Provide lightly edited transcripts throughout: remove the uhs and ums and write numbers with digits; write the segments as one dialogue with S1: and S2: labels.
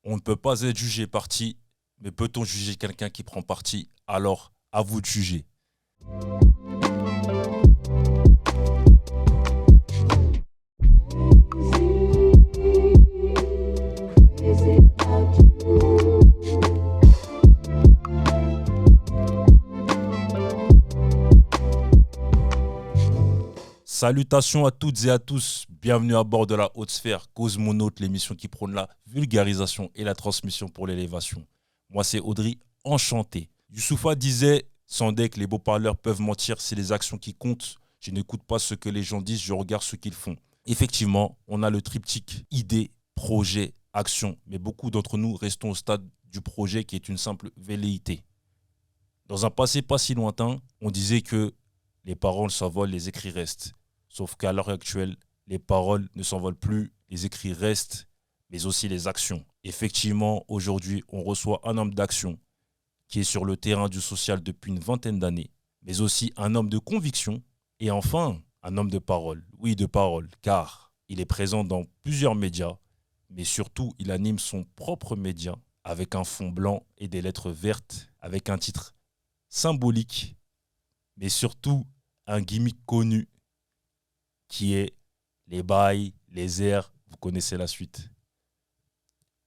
S1: On ne peut pas être jugé parti, mais peut-on juger quelqu'un qui prend parti? Alors, à vous de juger. Salutations à toutes et à tous, bienvenue à bord de la Haute Sphère, Cause Mon Hôte, l'émission qui prône la vulgarisation et la transmission pour l'élévation. Moi c'est Audrey, enchanté. Youssoufa disait, sans deck, les beaux parleurs peuvent mentir, c'est les actions qui comptent. Je n'écoute pas ce que les gens disent, je regarde ce qu'ils font. Effectivement, on a le triptyque idée, projet, action, mais beaucoup d'entre nous restons au stade du projet qui est une simple velléité. Dans un passé pas si lointain, on disait que les paroles s'envolent, les écrits restent. Sauf qu'à l'heure actuelle, les paroles ne s'envolent plus, les écrits restent, mais aussi les actions. Effectivement, aujourd'hui, on reçoit un homme d'action qui est sur le terrain du social depuis une vingtaine d'années, mais aussi un homme de conviction et enfin, un homme de parole. Oui, de parole, car il est présent dans plusieurs médias, mais surtout, il anime son propre média avec un fond blanc et des lettres vertes, avec un titre symbolique, mais surtout un gimmick connu qui est les bails, les airs, vous connaissez la suite.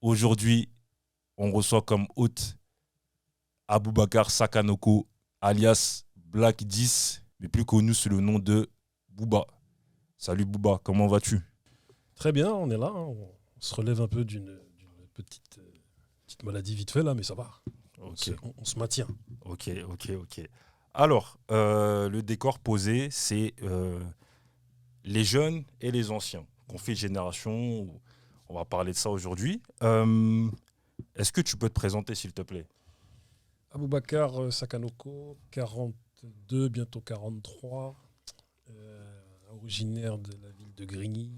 S1: Aujourd'hui, on reçoit comme hôte Aboubacar Sakanoko, alias Black 10, mais plus connu sous le nom de Booba. Salut Booba, comment vas-tu?
S2: Très bien, on est là. On se relève un peu d'une petite maladie vite fait là, mais ça va.
S1: Ok,
S2: On se maintient.
S1: ok. Alors, le décor posé, c'est les jeunes et les anciens. Conflit de génération, on va parler de ça aujourd'hui. Est-ce que tu peux te présenter, s'il te plaît?
S2: Aboubacar Sakanoko, 42, bientôt 43, originaire de la ville de Grigny,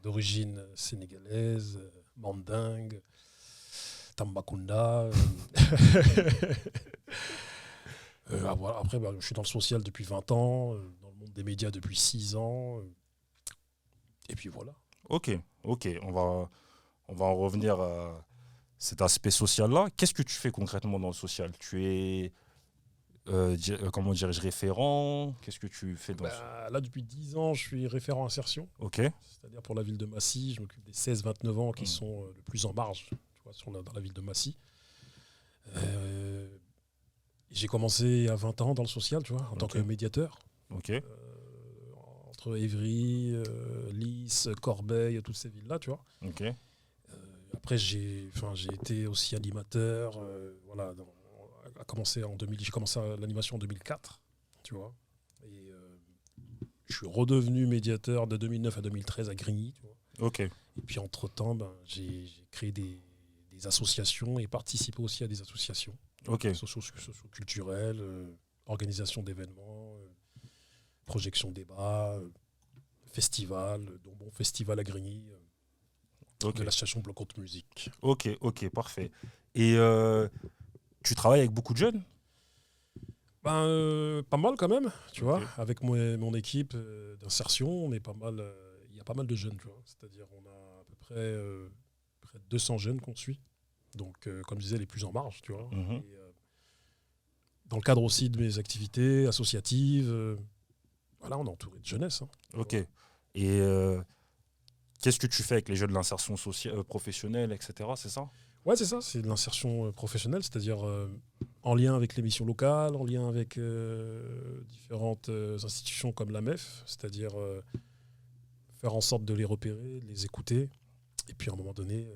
S2: d'origine sénégalaise, mandingue, Tambacounda. Voilà. Après, je suis dans le social depuis 20 ans, dans le monde des médias depuis 6 ans. Et puis voilà.
S1: Ok. On va en revenir à cet aspect social-là. Qu'est-ce que tu fais concrètement dans le social? Tu es, comment dirais-je, référent? Qu'est-ce que tu fais dans
S2: Là, depuis 10 ans, je suis référent insertion.
S1: Ok.
S2: C'est-à-dire pour la ville de Massy, je m'occupe des 16-29 ans qui sont le plus en marge, tu vois, dans la ville de Massy. J'ai commencé il y a 20 ans dans le social, tu vois, en tant que médiateur.
S1: Ok.
S2: Entre Évry, Lys, Corbeil, toutes ces villes-là, tu vois.
S1: Ok.
S2: Après, j'ai été aussi animateur. J'ai commencé l'animation en 2004, tu vois. Et je suis redevenu médiateur de 2009 à 2013 à Grigny, tu vois.
S1: Ok.
S2: Et puis entre-temps, j'ai créé des associations et participé aussi à des associations socio-culturelles, organisation d'événements, projection de débats, festival, dont mon festival à Grigny, de l'association Bloc Haute Musique.
S1: Ok, parfait. Et tu travailles avec beaucoup de jeunes?
S2: Pas mal quand même, tu vois. Avec mon équipe d'insertion, on est pas mal. Il y a pas mal de jeunes, tu vois. C'est-à-dire, on a à peu près 200 jeunes qu'on suit. Donc, comme je disais, les plus en marge, tu vois. Et, dans le cadre aussi de mes activités associatives, voilà, on est entouré de jeunesse. Hein.
S1: Ok. Et qu'est-ce que tu fais avec les jeunes de l'insertion professionnelle, etc. C'est ça?
S2: Ouais, c'est ça. C'est de l'insertion professionnelle, c'est-à-dire en lien avec les missions locales, en lien avec différentes institutions comme la MEF, c'est-à-dire faire en sorte de les repérer, de les écouter, et puis à un moment donné,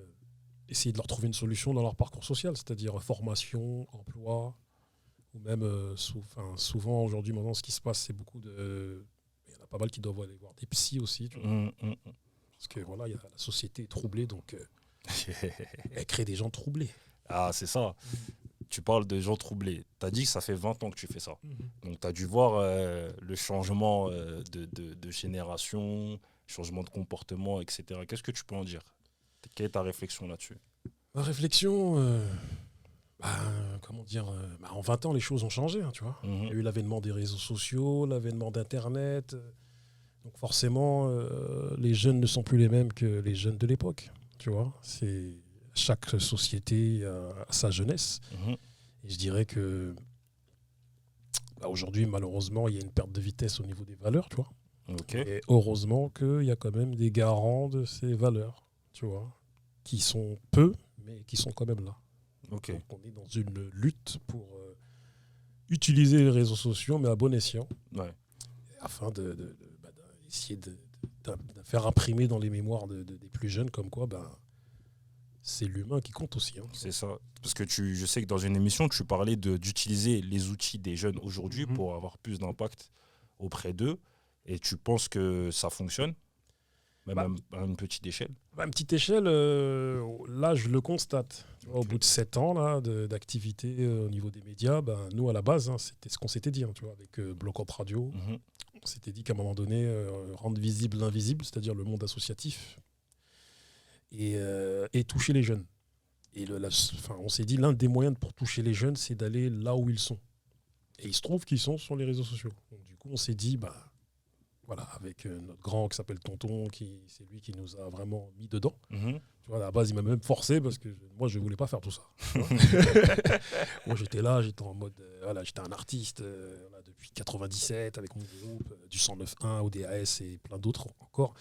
S2: essayer de leur trouver une solution dans leur parcours social, c'est-à-dire formation, emploi, ou même souvent aujourd'hui, maintenant, ce qui se passe, c'est beaucoup de... Il y en a pas mal qui doivent aller voir des psys aussi, tu vois. Parce que voilà, la société est troublée, donc elle crée des gens troublés.
S1: Ah, c'est ça. Tu parles de gens troublés. Tu as dit que ça fait 20 ans que tu fais ça. Donc, tu as dû voir le changement de génération, changement de comportement, etc. Qu'est-ce que tu peux en dire? Quelle est ta réflexion là-dessus?
S2: Ma réflexion, en 20 ans, les choses ont changé, hein, tu vois. Il y a eu l'avènement des réseaux sociaux, l'avènement d'Internet. Donc forcément, les jeunes ne sont plus les mêmes que les jeunes de l'époque. tu vois. Chaque société a sa jeunesse. Et je dirais que aujourd'hui, malheureusement, il y a une perte de vitesse au niveau des valeurs, tu vois.
S1: Ok.
S2: Et heureusement qu'il y a quand même des garants de ces valeurs, tu vois, qui sont peu, mais qui sont quand même là.
S1: Ok.
S2: Donc, on est dans une lutte pour utiliser les réseaux sociaux, mais à bon escient,
S1: Ouais.
S2: afin d'essayer de faire imprimer dans les mémoires des plus jeunes comme quoi c'est l'humain qui compte aussi. Hein.
S1: C'est ça. Parce que je sais que dans une émission, tu parlais d'utiliser les outils des jeunes aujourd'hui pour avoir plus d'impact auprès d'eux. Et tu penses que ça fonctionne, même à une petite échelle?
S2: À une petite échelle, là, je le constate. Tu vois, au bout de 7 ans là, d'activité au niveau des médias, nous, à la base, hein, c'était ce qu'on s'était dit, hein, tu vois, avec Bloquante Radio. On s'était dit qu'à un moment donné, rendre visible l'invisible, c'est-à-dire le monde associatif, et toucher les jeunes. Et on s'est dit, l'un des moyens pour toucher les jeunes, c'est d'aller là où ils sont. Et il se trouve qu'ils sont sur les réseaux sociaux. Donc, du coup, on s'est dit, voilà, avec notre grand qui s'appelle Tonton, c'est lui qui nous a vraiment mis dedans. Tu vois, à la base, il m'a même forcé parce que moi, je ne voulais pas faire tout ça. Moi, j'étais là, j'étais en mode, j'étais un artiste depuis 97 avec mon groupe, du 109.1, ODAS et plein d'autres encore.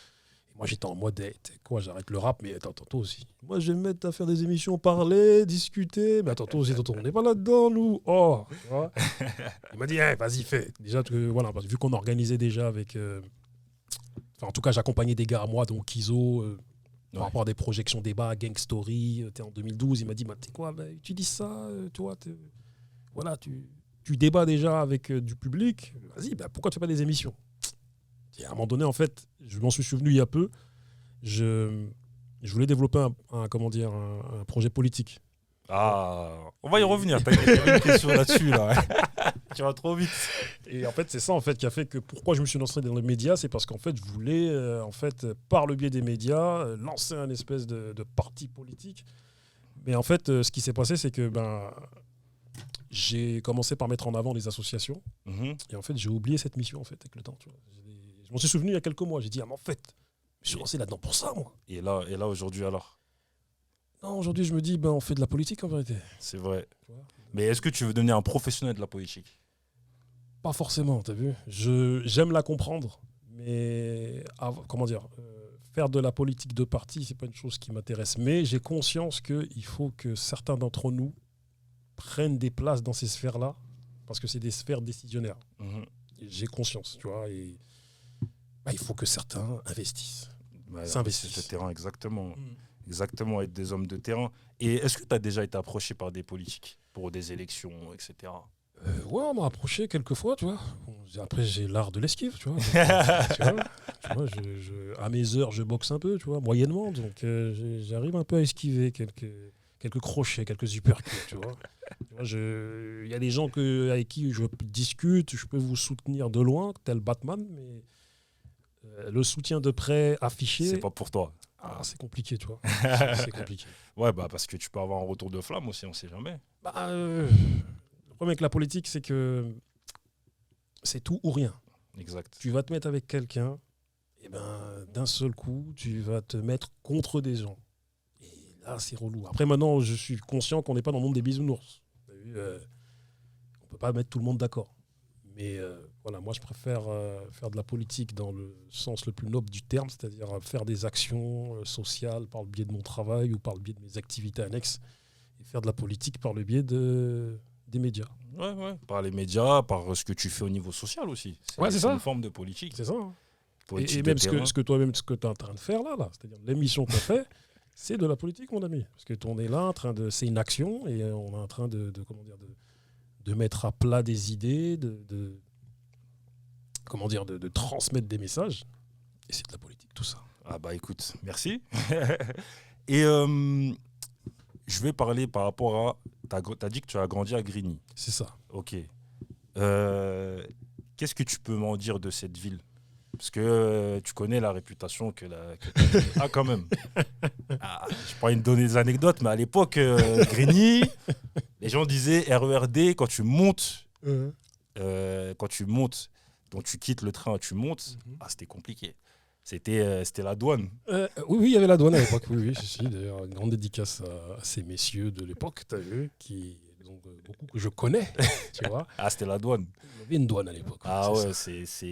S2: Et moi, j'étais en mode, j'arrête le rap, mais attends, Tonton aussi. Moi, je vais me mettre à faire des émissions, parler, discuter. Mais attends, Tonton aussi, Tonton, on n'est pas là-dedans, nous. Oh, tu vois. Il m'a dit, vas-y, fais. Déjà, voilà, vu qu'on organisait déjà avec. En tout cas, j'accompagnais des gars à moi, donc Kizo, par rapport à des projections débat, Gang Story, en 2012. Il m'a dit, tu sais quoi, utilise ça, tu vois. Voilà, tu débats déjà avec du public. Vas-y, pourquoi tu fais pas des émissions? Et à un moment donné, en fait, je m'en suis souvenu il y a peu. Je voulais développer un projet politique.
S1: Ah, on va y revenir. T'inquiète, il y avait une question là-dessus. Là. Tu vas trop vite.
S2: Et en fait, c'est ça en fait, qui a fait que pourquoi je me suis lancé dans les médias, c'est parce qu'en fait, je voulais, par le biais des médias, lancer un espèce de parti politique. Mais en fait, ce qui s'est passé, c'est que j'ai commencé par mettre en avant les associations. Et en fait, j'ai oublié cette mission en fait, avec le temps. Tu vois. Je m'en suis souvenu il y a quelques mois. J'ai dit, mais en fait, je suis lancé là-dedans pour ça, moi.
S1: Et là aujourd'hui, alors?
S2: Non, aujourd'hui, je me dis, on fait de la politique en vérité.
S1: C'est vrai. Mais est-ce que tu veux devenir un professionnel de la politique?
S2: Pas forcément, t'as vu. J'aime la comprendre, mais faire de la politique de parti, c'est pas une chose qui m'intéresse. Mais j'ai conscience qu'il faut que certains d'entre nous prennent des places dans ces sphères-là, parce que c'est des sphères décisionnaires. J'ai conscience, tu vois, et il faut que certains investissent.
S1: S'investissent. Le terrain, exactement. Exactement, être des hommes de terrain. Et est-ce que tu as déjà été approché par des politiques pour des élections, etc.
S2: Ouais, on m'a approché quelques fois, tu vois. Après, j'ai l'art de l'esquive, tu vois. Tu vois, à mes heures, je boxe un peu, tu vois, moyennement. Donc, j'arrive un peu à esquiver quelques crochets, quelques uppercuts, tu vois. Il y a des gens avec qui je discute, je peux vous soutenir de loin, tel Batman, mais le soutien de près affiché...
S1: C'est pas pour toi.
S2: C'est compliqué, tu vois. C'est compliqué.
S1: Ouais, parce que tu peux avoir un retour de flamme aussi, on sait jamais.
S2: Le problème avec la politique, c'est que c'est tout ou rien.
S1: Exact.
S2: Tu vas te mettre avec quelqu'un, et d'un seul coup, tu vas te mettre contre des gens. Et là, c'est relou. Après, maintenant, je suis conscient qu'on n'est pas dans le monde des bisounours. On ne peut pas mettre tout le monde d'accord. Mais voilà, moi, je préfère faire de la politique dans le sens le plus noble du terme, c'est-à-dire faire des actions sociales par le biais de mon travail ou par le biais de mes activités annexes, et faire de la politique par le biais des médias.
S1: Ouais, par les médias, par ce que tu fais au niveau social aussi.
S2: C'est ça.
S1: Une forme de politique.
S2: C'est ça. Hein.
S1: Politique
S2: et même ce que toi-même, ce que tu es en train de faire là, c'est-à-dire l'émission qu'on fait, c'est de la politique, mon ami. Parce que on est là c'est une action et on est en train de mettre à plat des idées, de transmettre des messages. Et c'est de la politique, tout ça.
S1: Ah écoute, merci. Et je vais parler par rapport à... Tu as dit que tu as grandi à Grigny.
S2: C'est ça.
S1: Ok. Qu'est-ce que tu peux m'en dire de cette ville? Parce que tu connais la réputation que Ah, quand même. Je pourrais donner des anecdotes, mais à l'époque, Grigny, les gens disaient RERD, quand tu montes, donc tu quittes le train, tu montes, c'était compliqué. C'était la douane.
S2: Oui, il y avait la douane à l'époque. Oui, si. D'ailleurs, une grande dédicace à ces messieurs de l'époque, tu as vu, donc, beaucoup que je connais, tu vois.
S1: Ah, c'était la douane.
S2: Il y avait une douane à l'époque.
S1: Ah
S2: c'est
S1: ouais,
S2: ça.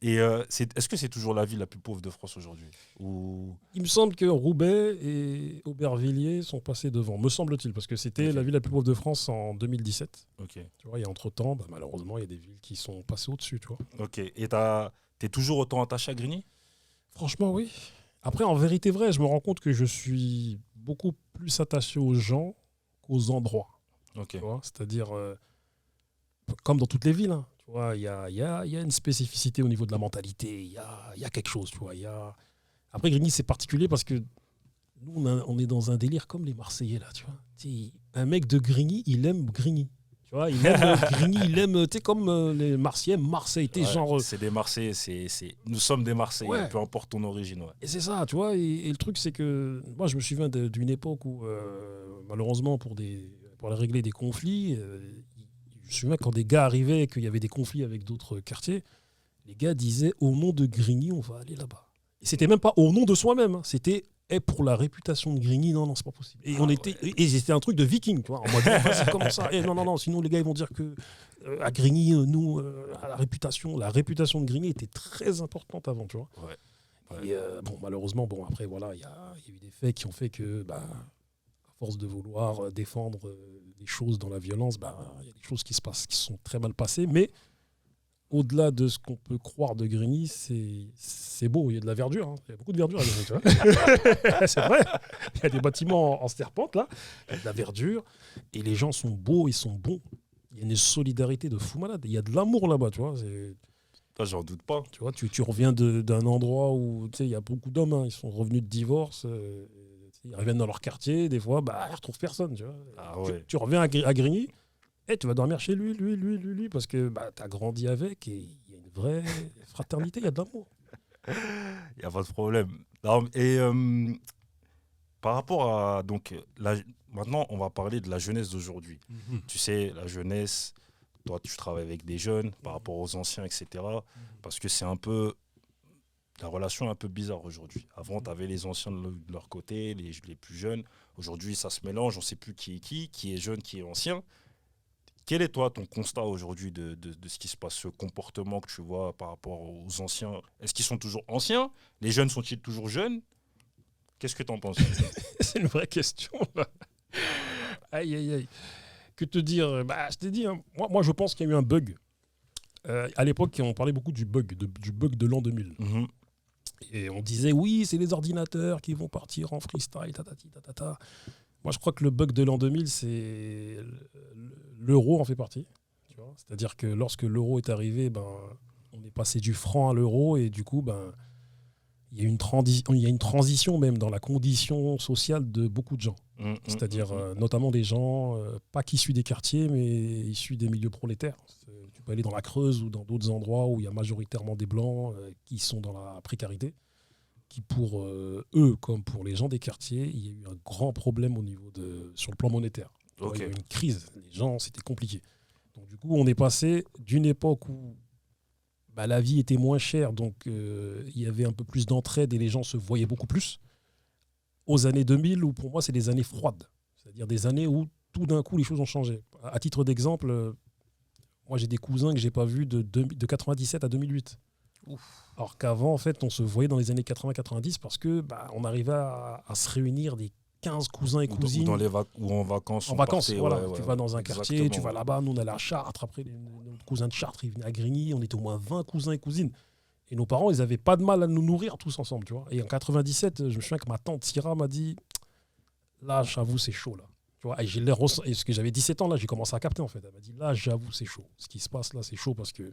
S1: Et est-ce que c'est toujours la ville la plus pauvre de France aujourd'hui? Ou...
S2: Il me semble que Roubaix et Aubervilliers sont passés devant, me semble-t-il, parce que c'était
S1: Ok.
S2: la ville la plus pauvre de France en 2017.
S1: Ok.
S2: Tu vois, et entre-temps, malheureusement, il y a des villes qui sont passées au-dessus, tu vois.
S1: Ok. Et t'es toujours autant attaché à Grigny?
S2: Franchement, oui. Après, en vérité vraie, je me rends compte que je suis beaucoup plus attaché aux gens qu'aux endroits.
S1: Ok.
S2: Tu vois, c'est-à-dire, comme dans toutes les villes, hein, tu vois, il y a une spécificité au niveau de la mentalité, il y a quelque chose, tu vois. Après, Grigny, c'est particulier parce que nous, on est dans un délire comme les Marseillais, là, tu vois. Un mec de Grigny, il aime Grigny. Tu vois, il aime Grigny, il aime, tu sais, comme les Marseillais, Marseille, tu sais,
S1: Ouais,
S2: genre.
S1: c'est des Marseillais, nous sommes des Marseillais,
S2: Ouais.
S1: peu importe ton origine. Ouais.
S2: Et c'est ça, tu vois. Et le truc, c'est que moi, je me souviens d'une époque où, malheureusement, pour régler des conflits, je me souviens quand des gars arrivaient et qu'il y avait des conflits avec d'autres quartiers, les gars disaient au nom de Grigny, on va aller là-bas. Et c'était même pas au nom de soi-même, hein, c'était pour la réputation de Grigny, non, c'est pas possible. Et c'était un truc de viking, tu vois, en mode, vas-y, comment ça? Non, sinon les gars ils vont dire que à Grigny, nous, à la réputation de Grigny était très importante avant, tu vois.
S1: Ouais.
S2: Et malheureusement, après, voilà, il y a eu des faits qui ont fait que, à force de vouloir défendre des choses dans la violence, il y a des choses qui se passent, qui sont très mal passées. Mais au-delà de ce qu'on peut croire de Grigny, c'est beau. Il y a de la verdure. Hein. Il y a beaucoup de verdure à Grigny, tu vois. C'est vrai. Il y a des bâtiments en serpente, là. Il y a de la verdure. Et les gens sont beaux, ils sont bons. Il y a une solidarité de fou malade. Il y a de l'amour là-bas, tu vois.
S1: Toi, j'en doute pas.
S2: Tu vois, tu reviens d'un endroit où il y a beaucoup d'hommes, hein, ils sont revenus de divorce, ils reviennent dans leur quartier, des fois, ils ne retrouvent personne. Tu vois.
S1: Ah ouais.
S2: Tu reviens à Grigny, et tu vas dormir chez lui, parce que tu as grandi avec, et il y a une vraie fraternité, il y a de l'amour.
S1: Il n'y a pas de problème. Non, et par rapport à... Donc, maintenant, on va parler de la jeunesse d'aujourd'hui. Tu sais, la jeunesse, toi, tu travailles avec des jeunes par rapport aux anciens, etc. Parce que c'est un peu... La relation est un peu bizarre aujourd'hui. Avant, tu avais les anciens de leur côté, les plus jeunes. Aujourd'hui, ça se mélange, on ne sait plus qui est jeune, qui est ancien. Quel est, toi, ton constat aujourd'hui de ce qui se passe, ce comportement que tu vois par rapport aux anciens? Est-ce qu'ils sont toujours anciens? Les jeunes sont-ils toujours jeunes? Qu'est-ce que tu en penses?
S2: C'est une vraie question, là. Aïe, aïe, aïe. Que te dire? Je t'ai dit, hein, moi, je pense qu'il y a eu un bug. À l'époque, on parlait beaucoup du bug de l'an 2000.
S1: Mhm.
S2: Et on disait, oui, c'est les ordinateurs qui vont partir en freestyle, tatati, tatata. Moi, je crois que le bug de l'an 2000, c'est l'euro en fait partie. Tu vois, c'est-à-dire que lorsque l'euro est arrivé, on est passé du franc à l'euro et du coup, il y a une transition même dans la condition sociale de beaucoup de gens. C'est-à-dire notamment des gens, pas qu'issus des quartiers, mais issus des milieux prolétaires. Tu peux aller dans la Creuse ou dans d'autres endroits où il y a majoritairement des Blancs qui sont dans la précarité, qui pour eux, comme pour les gens des quartiers, il y a eu un grand problème sur le plan monétaire.
S1: Ok.
S2: Il y a eu une crise, les gens, c'était compliqué. Donc du coup, on est passé d'une époque où la vie était moins chère, donc il y avait un peu plus d'entraide et les gens se voyaient beaucoup plus, aux années 2000 où pour moi c'est des années froides, c'est-à-dire des années où tout d'un coup les choses ont changé. À titre d'exemple, moi j'ai des cousins que j'ai pas vus de 97 à 2008. Ouf. Alors qu'avant en fait on se voyait dans les années 80-90 parce que on arrivait à se réunir des 15 cousins et cousines.
S1: Ou en vacances.
S2: En vacances, voilà.
S1: Ouais,
S2: tu vas dans un quartier, tu vas là-bas. Nous, on allait à Chartres. Après, notre cousin de Chartres, il venait à Grigny. On était au moins 20 cousins et cousines. Et nos parents, ils n'avaient pas de mal à nous nourrir tous ensemble, tu vois. Et en 97, je me souviens que ma tante Syrah m'a dit, là, j'avoue, c'est chaud, là. Tu vois, et parce que j'avais 17 ans, là, j'ai commencé à capter, en fait. Elle m'a dit, là, j'avoue, c'est chaud. Ce qui se passe, là, c'est chaud parce que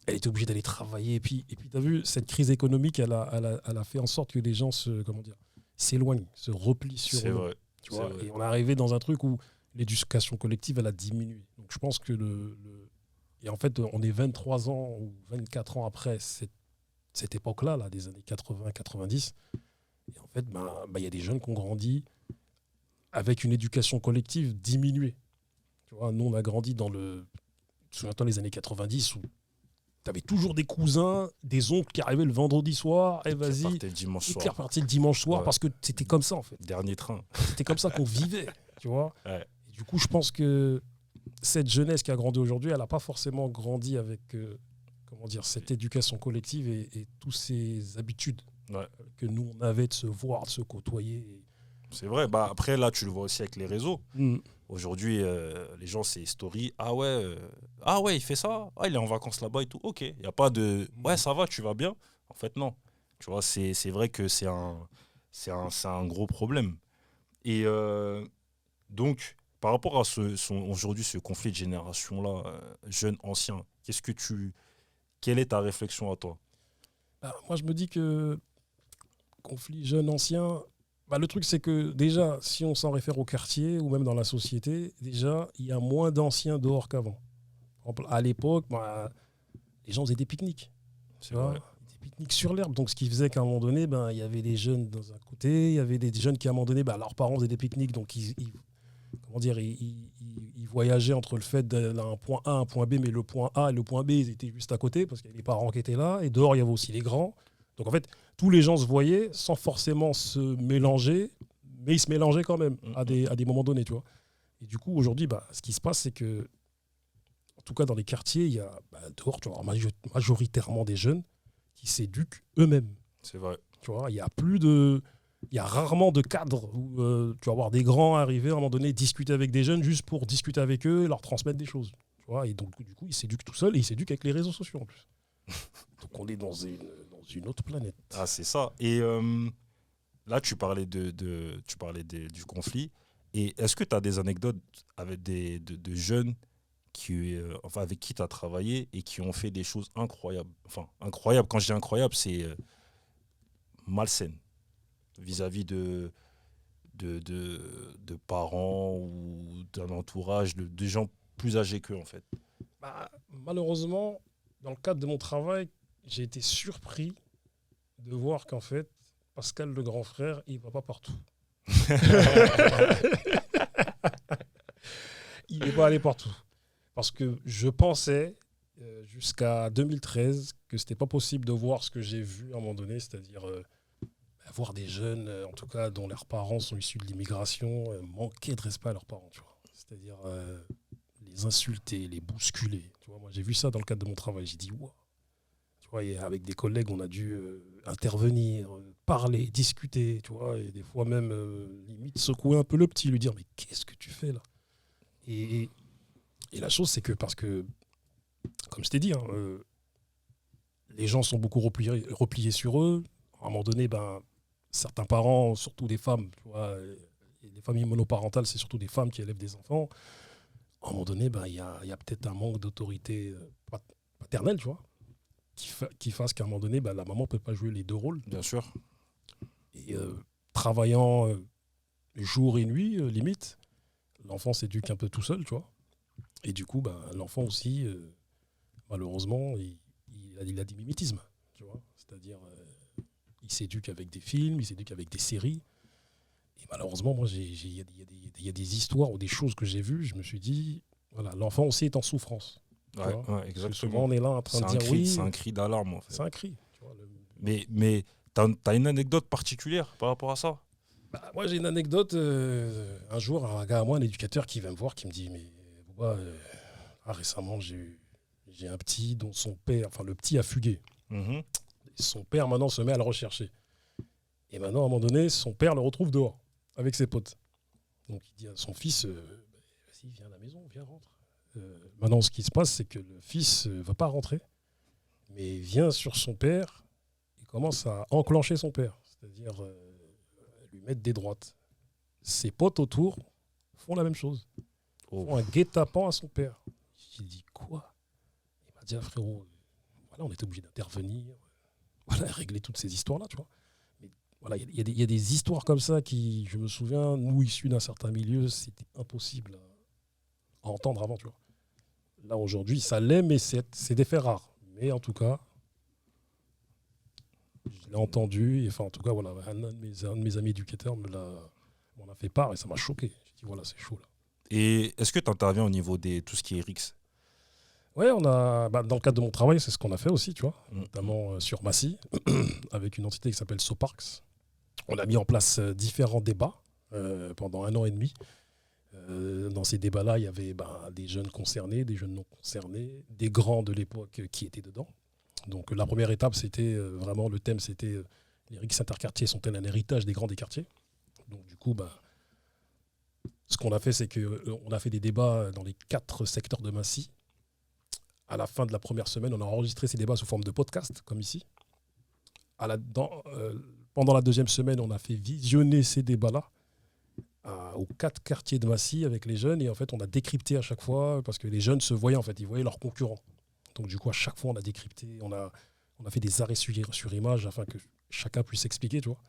S2: elle était obligée d'aller travailler. Et puis tu as vu, cette crise économique, elle a fait en sorte que les gens s'éloignent, se replient sur eux.
S1: C'est vrai.
S2: Tu vois, et on est arrivé dans un truc où l'éducation collective, elle a diminué. Donc je pense que et en fait, on est 23 ans ou 24 ans après cette époque-là, là, des années 80-90. Et en fait, y a des jeunes qui ont grandi avec une éducation collective diminuée. Tu vois, nous, on a grandi dans souviens-toi les années 90 où avais toujours des cousins, des oncles qui arrivaient le vendredi soir, et vas-y,
S1: Partait le dimanche
S2: et qui
S1: soir.
S2: repartaient le dimanche soir,
S1: Ouais.
S2: parce que c'était comme ça, en fait.
S1: Dernier train.
S2: C'était comme ça qu'on vivait, tu vois.
S1: Ouais.
S2: Et du coup, je pense que cette jeunesse qui a grandi aujourd'hui, elle n'a pas forcément grandi avec cette éducation collective et toutes ces habitudes que nous, on avait de se voir, de se côtoyer.
S1: C'est vrai. Après, là, tu le vois aussi avec les réseaux. Aujourd'hui, les gens, c'est story. Ah ouais, il fait ça. Ah, il est en vacances là-bas et tout. Ok. Il n'y a pas de ouais, ça va, tu vas bien. En fait, non. Tu vois, c'est vrai que c'est un gros problème. Et donc, par rapport à aujourd'hui, ce conflit de génération-là, jeune-ancien, quelle est ta réflexion à toi?
S2: Moi, je me dis que conflit jeune-ancien, le truc, c'est que déjà, si on s'en réfère au quartier ou même dans la société, déjà, il y a moins d'anciens dehors qu'avant. Par exemple, à l'époque, les gens faisaient des pique-niques.
S1: C'est vrai.
S2: Des pique-niques sur l'herbe. Donc, ce qui faisait qu'à un moment donné, il y avait des jeunes dans un côté, il y avait des jeunes qui, à un moment donné, leurs parents faisaient des pique-niques. Donc, ils voyageaient entre le fait d'aller à un point A, un point B, mais le point A et le point B, ils étaient juste à côté parce qu'il y avait les parents qui étaient là. Et dehors, il y avait aussi les grands. Donc, en fait, tous les gens se voyaient sans forcément se mélanger, mais ils se mélangeaient quand même à des moments donnés, tu vois. Et du coup, aujourd'hui, ce qui se passe, c'est que, en tout cas dans les quartiers, il y a dehors, tu vois, majoritairement des jeunes qui s'éduquent eux-mêmes.
S1: C'est vrai.
S2: Tu vois, il y a rarement de cadres où tu vas voir des grands arriver à un moment donné, discuter avec des jeunes juste pour discuter avec eux et leur transmettre des choses. Tu vois, et donc, du coup, ils s'éduquent tout seuls et ils s'éduquent avec les réseaux sociaux en plus. Donc, on est dans une autre planète.
S1: Ah, c'est ça. Et là, tu parlais du conflit. Et est-ce que tu as des anecdotes avec de jeunes avec qui tu as travaillé et qui ont fait des choses incroyables? Enfin, incroyables. Quand je dis incroyable, c'est malsaine vis-à-vis de parents ou d'un entourage, de gens plus âgés qu'eux, en fait.
S2: Malheureusement, dans le cadre de mon travail, j'ai été surpris de voir qu'en fait, Pascal, le grand frère, il ne va pas partout. Il n'est pas allé partout. Parce que je pensais, jusqu'à 2013, que ce n'était pas possible de voir ce que j'ai vu à un moment donné, c'est-à-dire voir des jeunes, en tout cas, dont leurs parents sont issus de l'immigration, manquer de respect à leurs parents, tu vois. C'est-à-dire les insulter, les bousculer. Tu vois, moi, j'ai vu ça dans le cadre de mon travail. J'ai dit, wow. Tu vois, et avec des collègues, on a dû intervenir, parler, discuter, tu vois, et des fois même, limite, secouer un peu le petit, lui dire, mais qu'est-ce que tu fais là? Et la chose, c'est que, parce que, comme je t'ai dit, les gens sont beaucoup repliés sur eux. À un moment donné, certains parents, surtout des femmes, tu vois, et les familles monoparentales, c'est surtout des femmes qui élèvent des enfants. À un moment donné, il y a peut-être un manque d'autorité paternelle, tu vois, qui fasse qu'à un moment donné, la maman ne peut pas jouer les deux rôles.
S1: Bien sûr.
S2: Et travaillant jour et nuit, limite, l'enfant s'éduque un peu tout seul, tu vois. Et du coup, l'enfant aussi, malheureusement, il a des mimétismes, tu vois. C'est-à-dire, il s'éduque avec des films, il s'éduque avec des séries. Et malheureusement, moi, il y a des histoires ou des choses que j'ai vues, je me suis dit, voilà, l'enfant aussi est en souffrance.
S1: Ouais, exactement.
S2: Souvent, on est là en train de dire oui.
S1: C'est un cri d'alarme, en fait.
S2: C'est un cri. Tu vois,
S1: Mais t'as une anecdote particulière par rapport à ça?
S2: Moi, j'ai une anecdote. Un jour, un gars à moi, un éducateur qui vient me voir, qui me dit, mais Bouba, récemment, j'ai un petit dont son père, enfin le petit a fugué.
S1: Mm-hmm.
S2: Son père, maintenant, se met à le rechercher. Et maintenant, à un moment donné, son père le retrouve dehors, avec ses potes. Donc, il dit à son fils, vas-y, viens à la maison, viens, rentre. Maintenant, ce qui se passe, c'est que le fils ne va pas rentrer, mais vient sur son père et commence à enclencher son père, c'est-à-dire lui mettre des droites. Ses potes autour font la même chose. Font un guet-apens à son père. J'ai dit, quoi? Il m'a dit, frérot, voilà, on était obligé d'intervenir, voilà, régler toutes ces histoires-là, tu vois. Mais voilà, il y a des histoires comme ça qui, je me souviens, nous, issus d'un certain milieu, c'était impossible à entendre avant, tu vois. Là, aujourd'hui, ça l'est, mais c'est des faits rares. Mais en tout cas, je l'ai entendu. Et, enfin, en tout cas, voilà, un de mes amis éducateurs m'en a fait part et ça m'a choqué. J'ai dit, voilà, c'est chaud, là.
S1: Et est-ce que tu interviens au niveau de tout ce qui est RICS?
S2: Ouais, dans le cadre de mon travail, c'est ce qu'on a fait aussi, tu vois,
S1: Mm.
S2: notamment sur Massy, avec une entité qui s'appelle Soparks. On a mis en place différents débats pendant 1 an et demi. Dans ces débats-là, il y avait des jeunes concernés, des jeunes non concernés, des grands de l'époque qui étaient dedans. Donc la première étape, c'était vraiment, le thème, c'était les rixes interquartiers sont-elles un héritage des grands des quartiers? Donc du coup, ce qu'on a fait, c'est qu'on a fait des débats dans les 4 secteurs de Massy. À la fin de la première semaine, on a enregistré ces débats sous forme de podcast, comme ici. Pendant la deuxième semaine, on a fait visionner ces débats-là aux 4 quartiers de Massy avec les jeunes. Et en fait, on a décrypté à chaque fois, parce que les jeunes se voyaient, en fait, ils voyaient leurs concurrents. Donc du coup, à chaque fois, on a décrypté, on a fait des arrêts sur image afin que chacun puisse expliquer, tu vois.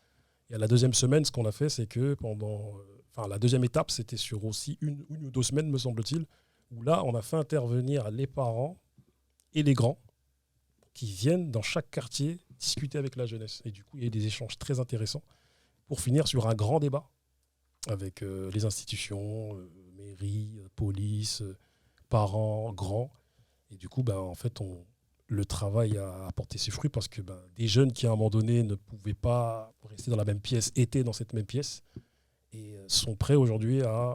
S2: Et à la deuxième semaine, ce qu'on a fait, c'est que la deuxième étape, c'était sur aussi une ou 2 semaines, me semble-t-il, où là, on a fait intervenir les parents et les grands qui viennent dans chaque quartier discuter avec la jeunesse. Et du coup, il y a eu des échanges très intéressants pour finir sur un grand débat avec les institutions, mairie, police, parents, grands. Et du coup, en fait, le travail a apporté ses fruits parce que des jeunes qui, à un moment donné, ne pouvaient pas rester dans la même pièce, étaient dans cette même pièce et sont prêts aujourd'hui à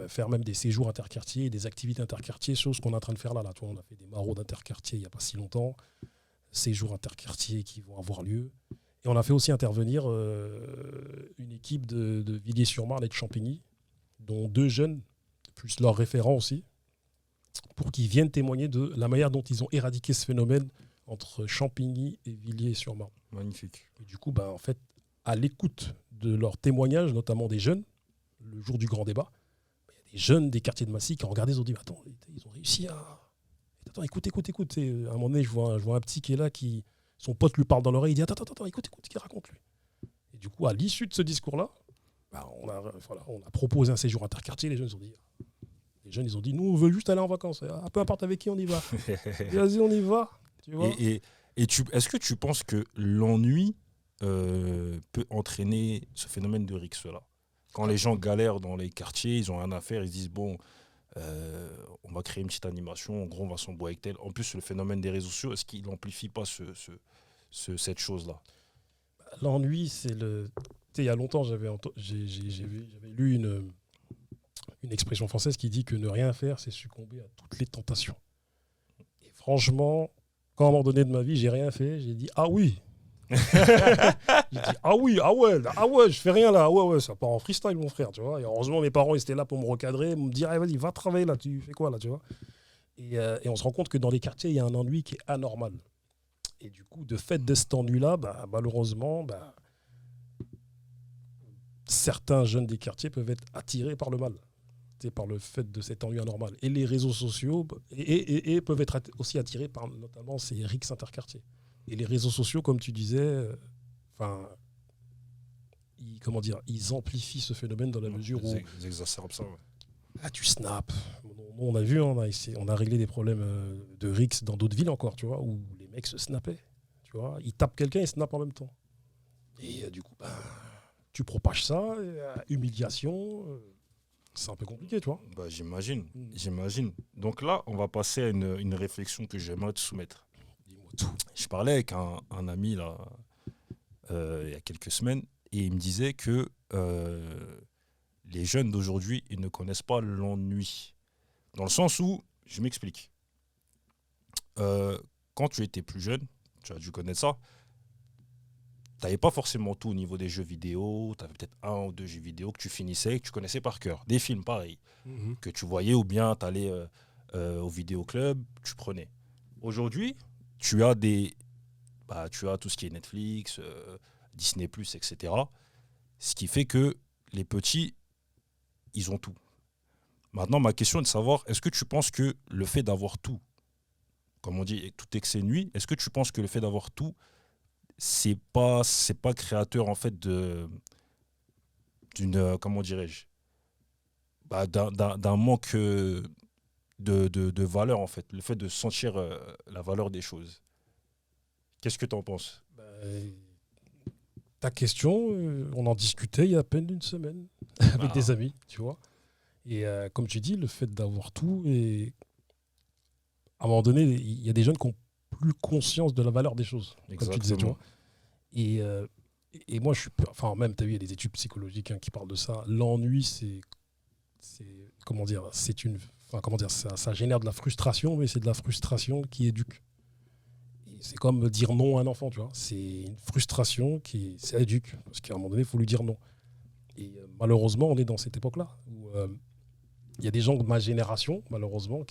S2: faire même des séjours interquartiers, des activités interquartiers, chose qu'on est en train de faire là. Tu vois, on a fait des maraudes interquartiers il n'y a pas si longtemps, séjours interquartiers qui vont avoir lieu. Et on a fait aussi intervenir une équipe de Villiers-sur-Marne et de Champigny, dont 2 jeunes, plus leurs référents aussi, pour qu'ils viennent témoigner de la manière dont ils ont éradiqué ce phénomène entre Champigny et Villiers-sur-Marne.
S1: Magnifique.
S2: Et du coup, en fait, à l'écoute de leurs témoignages, notamment des jeunes, le jour du grand débat, il y a des jeunes des quartiers de Massy qui ont regardé, ils ont dit, attends, ils ont réussi à... Attends, écoute. À un moment donné, je vois un petit qui est là, son pote lui parle dans l'oreille, il dit, attends, écoute ce qu'il raconte, lui. Et du coup, à l'issue de ce discours-là, on a proposé un séjour interquartier, les jeunes ils ont dit, nous, on veut juste aller en vacances. Peu importe avec qui on y va. Vas-y, on y va. Tu vois
S1: est-ce que tu penses que l'ennui peut entraîner ce phénomène de rixe-là? Quand les gens galèrent dans les quartiers, ils ont rien à faire, ils se disent, bon, on va créer une petite animation, en gros, on va s'embrouiller avec tel. En plus, le phénomène des réseaux sociaux, est-ce qu'il n'amplifie pas cette chose-là?
S2: L'ennui, c'est le... Tu sais, il y a longtemps, j'avais lu une expression française qui dit que ne rien faire, c'est succomber à toutes les tentations. Et franchement, quand à un moment donné de ma vie, j'ai rien fait, j'ai dit ah oui. J'ai dit ah ouais, je fais rien là, ouais, ça part en freestyle mon frère, tu vois. Et heureusement mes parents ils étaient là pour me recadrer, me dire hey, vas-y, va travailler là, tu fais quoi là, tu vois. Et on se rend compte que dans les quartiers, il y a un ennui qui est anormal. Et du coup, de fait de cet ennui-là, malheureusement, certains jeunes des quartiers peuvent être attirés par le mal, par le fait de cet ennui anormal. Et les réseaux sociaux et peuvent être aussi attirés par notamment ces rixes interquartiers. Et les réseaux sociaux, comme tu disais, ils amplifient ce phénomène dans la mesure où...
S1: Ils exacerbent ça, ouais.
S2: Ah, tu snaps. On a vu, on a réglé des problèmes de rixes dans d'autres villes encore, tu vois, où les mecs se snappaient. Tu vois, ils tapent quelqu'un et snappent en même temps. Et du coup, tu propages ça, humiliation... c'est un peu compliqué, tu vois.
S1: J'imagine. Donc là, on va passer à une réflexion que j'aimerais te soumettre.
S2: Dis-moi tout.
S1: Je parlais avec un ami là, il y a quelques semaines et il me disait que les jeunes d'aujourd'hui, ils ne connaissent pas l'ennui. Dans le sens où, je m'explique. Quand tu étais plus jeune, tu as dû connaître ça, tu n'avais pas forcément tout au niveau des jeux vidéo, tu avais peut-être 1 ou 2 jeux vidéo que tu finissais, que tu connaissais par cœur. Des films, pareil, que tu voyais ou bien tu allais au vidéoclub, tu prenais. Aujourd'hui, tu as tout ce qui est Netflix, Disney+, etc. Ce qui fait que les petits, ils ont tout. Maintenant, ma question est de savoir, est-ce que tu penses que le fait d'avoir tout, comme on dit, tout excès nuit, est-ce que tu penses que le fait d'avoir tout, c'est pas créateur en fait d'une comment dirais-je, d'un manque de valeur en fait, le fait de sentir la valeur des choses. Qu'est-ce que tu en penses?
S2: Ta question, on en discutait il y a à peine une semaine avec des amis, tu vois. Et comme tu dis, le fait d'avoir tout, et à un moment donné, il y a des jeunes qui ont plus conscience de la valeur des choses, comme tu disais, tu vois. Et moi, enfin, même, tu as vu, il y a des études psychologiques qui parlent de ça. L'ennui, comment dire, ça génère de la frustration, mais c'est de la frustration qui éduque. Et c'est comme dire non à un enfant, tu vois. C'est une frustration ça éduque, parce qu'à un moment donné, il faut lui dire non. Et malheureusement, on est dans cette époque-là où il y a des gens de ma génération, malheureusement,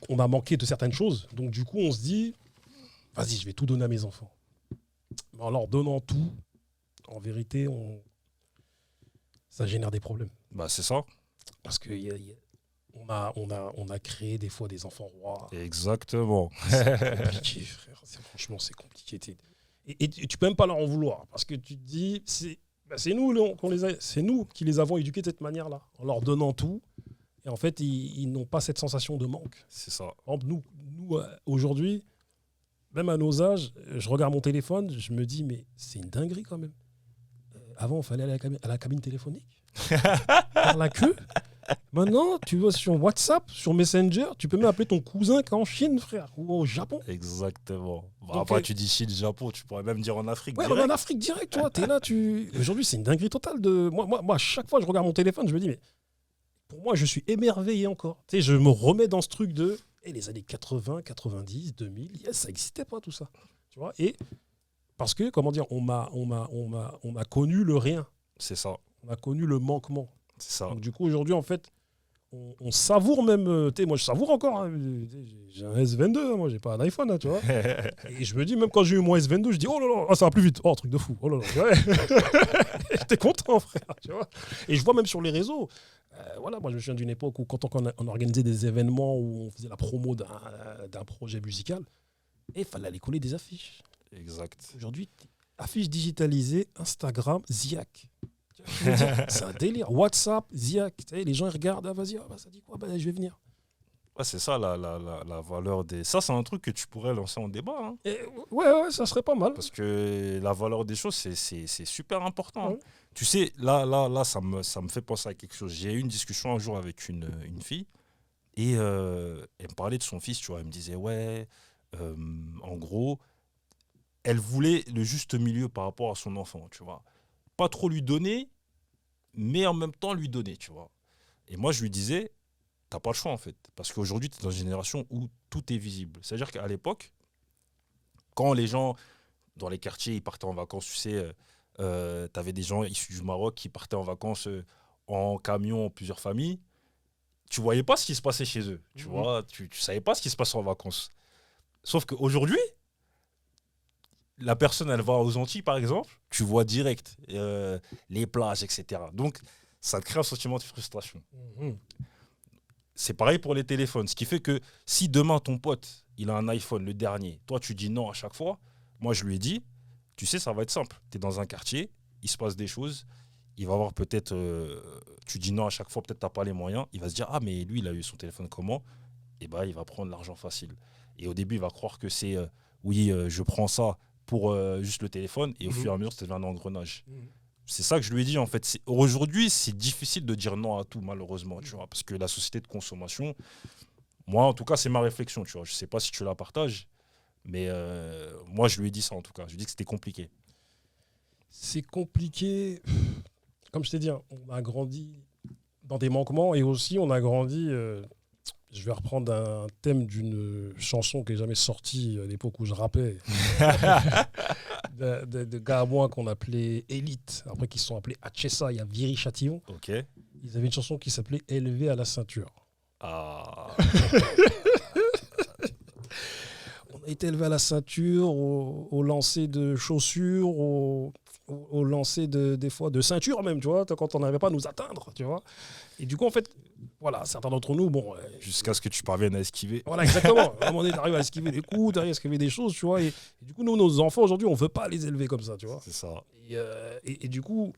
S2: on a manqué de certaines choses. Donc, du coup, on se dit, vas-y, je vais tout donner à mes enfants. Mais en leur donnant tout, en vérité, ça génère des problèmes.
S1: Bah, c'est ça.
S2: Parce qu'on a créé des fois des enfants rois.
S1: Exactement.
S2: C'est compliqué, frère. Franchement, c'est compliqué. Et tu peux même pas leur en vouloir. Parce que tu te dis, c'est nous qui les avons éduqués de cette manière-là. En leur donnant tout. Et en fait, ils n'ont pas cette sensation de manque.
S1: C'est ça.
S2: Par exemple, nous aujourd'hui, même à nos âges, je regarde mon téléphone, je me dis, mais c'est une dinguerie quand même. Avant, il fallait aller à la cabine téléphonique, faire la queue. Maintenant, tu vas sur WhatsApp, sur Messenger, tu peux même appeler ton cousin qui est en Chine, frère, ou au Japon.
S1: Exactement. Après, tu dis Chine, Japon, tu pourrais même dire en Afrique direct.
S2: Ouais, en Afrique direct, toi, t'es là, Aujourd'hui, c'est une dinguerie totale. Moi, chaque fois que je regarde mon téléphone, je me dis, mais pour moi, je suis émerveillé encore. Tu sais, je me remets dans ce truc de les années 80, 90, 2000, ça n'existait pas tout ça. Tu vois. Et parce que, comment dire, on a connu le rien.
S1: C'est ça.
S2: On a connu le manquement.
S1: C'est ça.
S2: Donc, du coup, aujourd'hui, en fait, on savoure même. Moi, je savoure encore. Hein, j'ai un S22, moi, j'ai pas un iPhone, hein, tu vois. Et je me dis, même quand j'ai eu mon S22, je dis, oh là là, ça va plus vite. Oh, truc de fou. Oh là là. Ouais. J'étais content, frère. Tu vois. Et je vois même sur les réseaux. Voilà, moi, je me souviens d'une époque où, quand on organisait des événements où on faisait la promo d'un projet musical, il fallait aller coller des affiches.
S1: Exact.
S2: Aujourd'hui, affiches digitalisées, Instagram, Ziac. C'est un délire. WhatsApp, Ziac. Les gens ils regardent, vas-y, ça dit quoi, je vais venir.
S1: Ouais, c'est ça la valeur des. Ça, c'est un truc que tu pourrais lancer en débat. Hein.
S2: Ouais, ça serait pas mal.
S1: Parce que la valeur des choses, c'est super important.
S2: Ouais.
S1: Tu sais, là ça me fait penser à quelque chose. J'ai eu une discussion un jour avec une fille et elle me parlait de son fils, tu vois. Elle me disait, ouais, en gros, elle voulait le juste milieu par rapport à son enfant, tu vois. Pas trop lui donner, mais en même temps lui donner, tu vois. Et moi, je lui disais, t'as pas le choix, en fait. Parce qu'aujourd'hui, tu es dans une génération où tout est visible. C'est-à-dire qu'à l'époque, quand les gens, dans les quartiers, ils partaient en vacances, tu sais, t'avais des gens issus du Maroc qui partaient en vacances en camion, en plusieurs familles. Tu voyais pas ce qui se passait chez eux. Tu vois, tu savais pas ce qui se passait en vacances. Sauf qu'aujourd'hui, la personne, elle va aux Antilles, par exemple, tu vois direct les plages, etc. Donc, ça te crée un sentiment de frustration. C'est pareil pour les téléphones. Ce qui fait que si demain, ton pote, il a un iPhone, le dernier, toi, tu dis non à chaque fois, moi, je lui ai dit, tu sais, ça va être simple. Tu es dans un quartier, il se passe des choses, il va avoir peut-être, tu dis non à chaque fois, peut-être tu n'as pas les moyens, il va se dire, ah, mais lui, il a eu son téléphone comment ? Et bah, il va prendre l'argent facile. Et au début, il va croire que c'est, je prends ça pour juste le téléphone, et au fur et à mesure, ça devient un engrenage. C'est ça que je lui ai dit, en fait. Aujourd'hui, c'est difficile de dire non à tout, malheureusement, tu vois, parce que la société de consommation, moi, en tout cas, c'est ma réflexion, tu vois. Je ne sais pas si tu la partages, mais moi, je lui ai dit ça, en tout cas. Je lui ai dit que c'était compliqué.
S2: C'est compliqué. Comme je t'ai dit, on a grandi dans des manquements, et aussi, on a grandi... je vais reprendre un thème d'une chanson qui n'est jamais sortie à l'époque où je rappais. de gars à moi qu'on appelait Élite, après qu'ils se sont appelés Achessa et à Viry-Châtillon.
S1: Ok.
S2: Ils avaient une chanson qui s'appelait Élevé à la ceinture.
S1: Ah.
S2: On a été élevé à la ceinture, au lancer de chaussures, au lancer des fois de ceinture même, tu vois, quand on n'arrivait pas à nous atteindre, tu vois. Et du coup, en fait, voilà, certains d'entre nous, bon...
S1: Jusqu'à ce que tu parviennes à esquiver.
S2: Voilà, exactement. À un moment donné, tu arrives à esquiver des coups, tu arrives à esquiver des choses, tu vois. Et du coup, nous, nos enfants, aujourd'hui, on ne veut pas les élever comme ça, tu vois.
S1: C'est ça.
S2: Et du coup,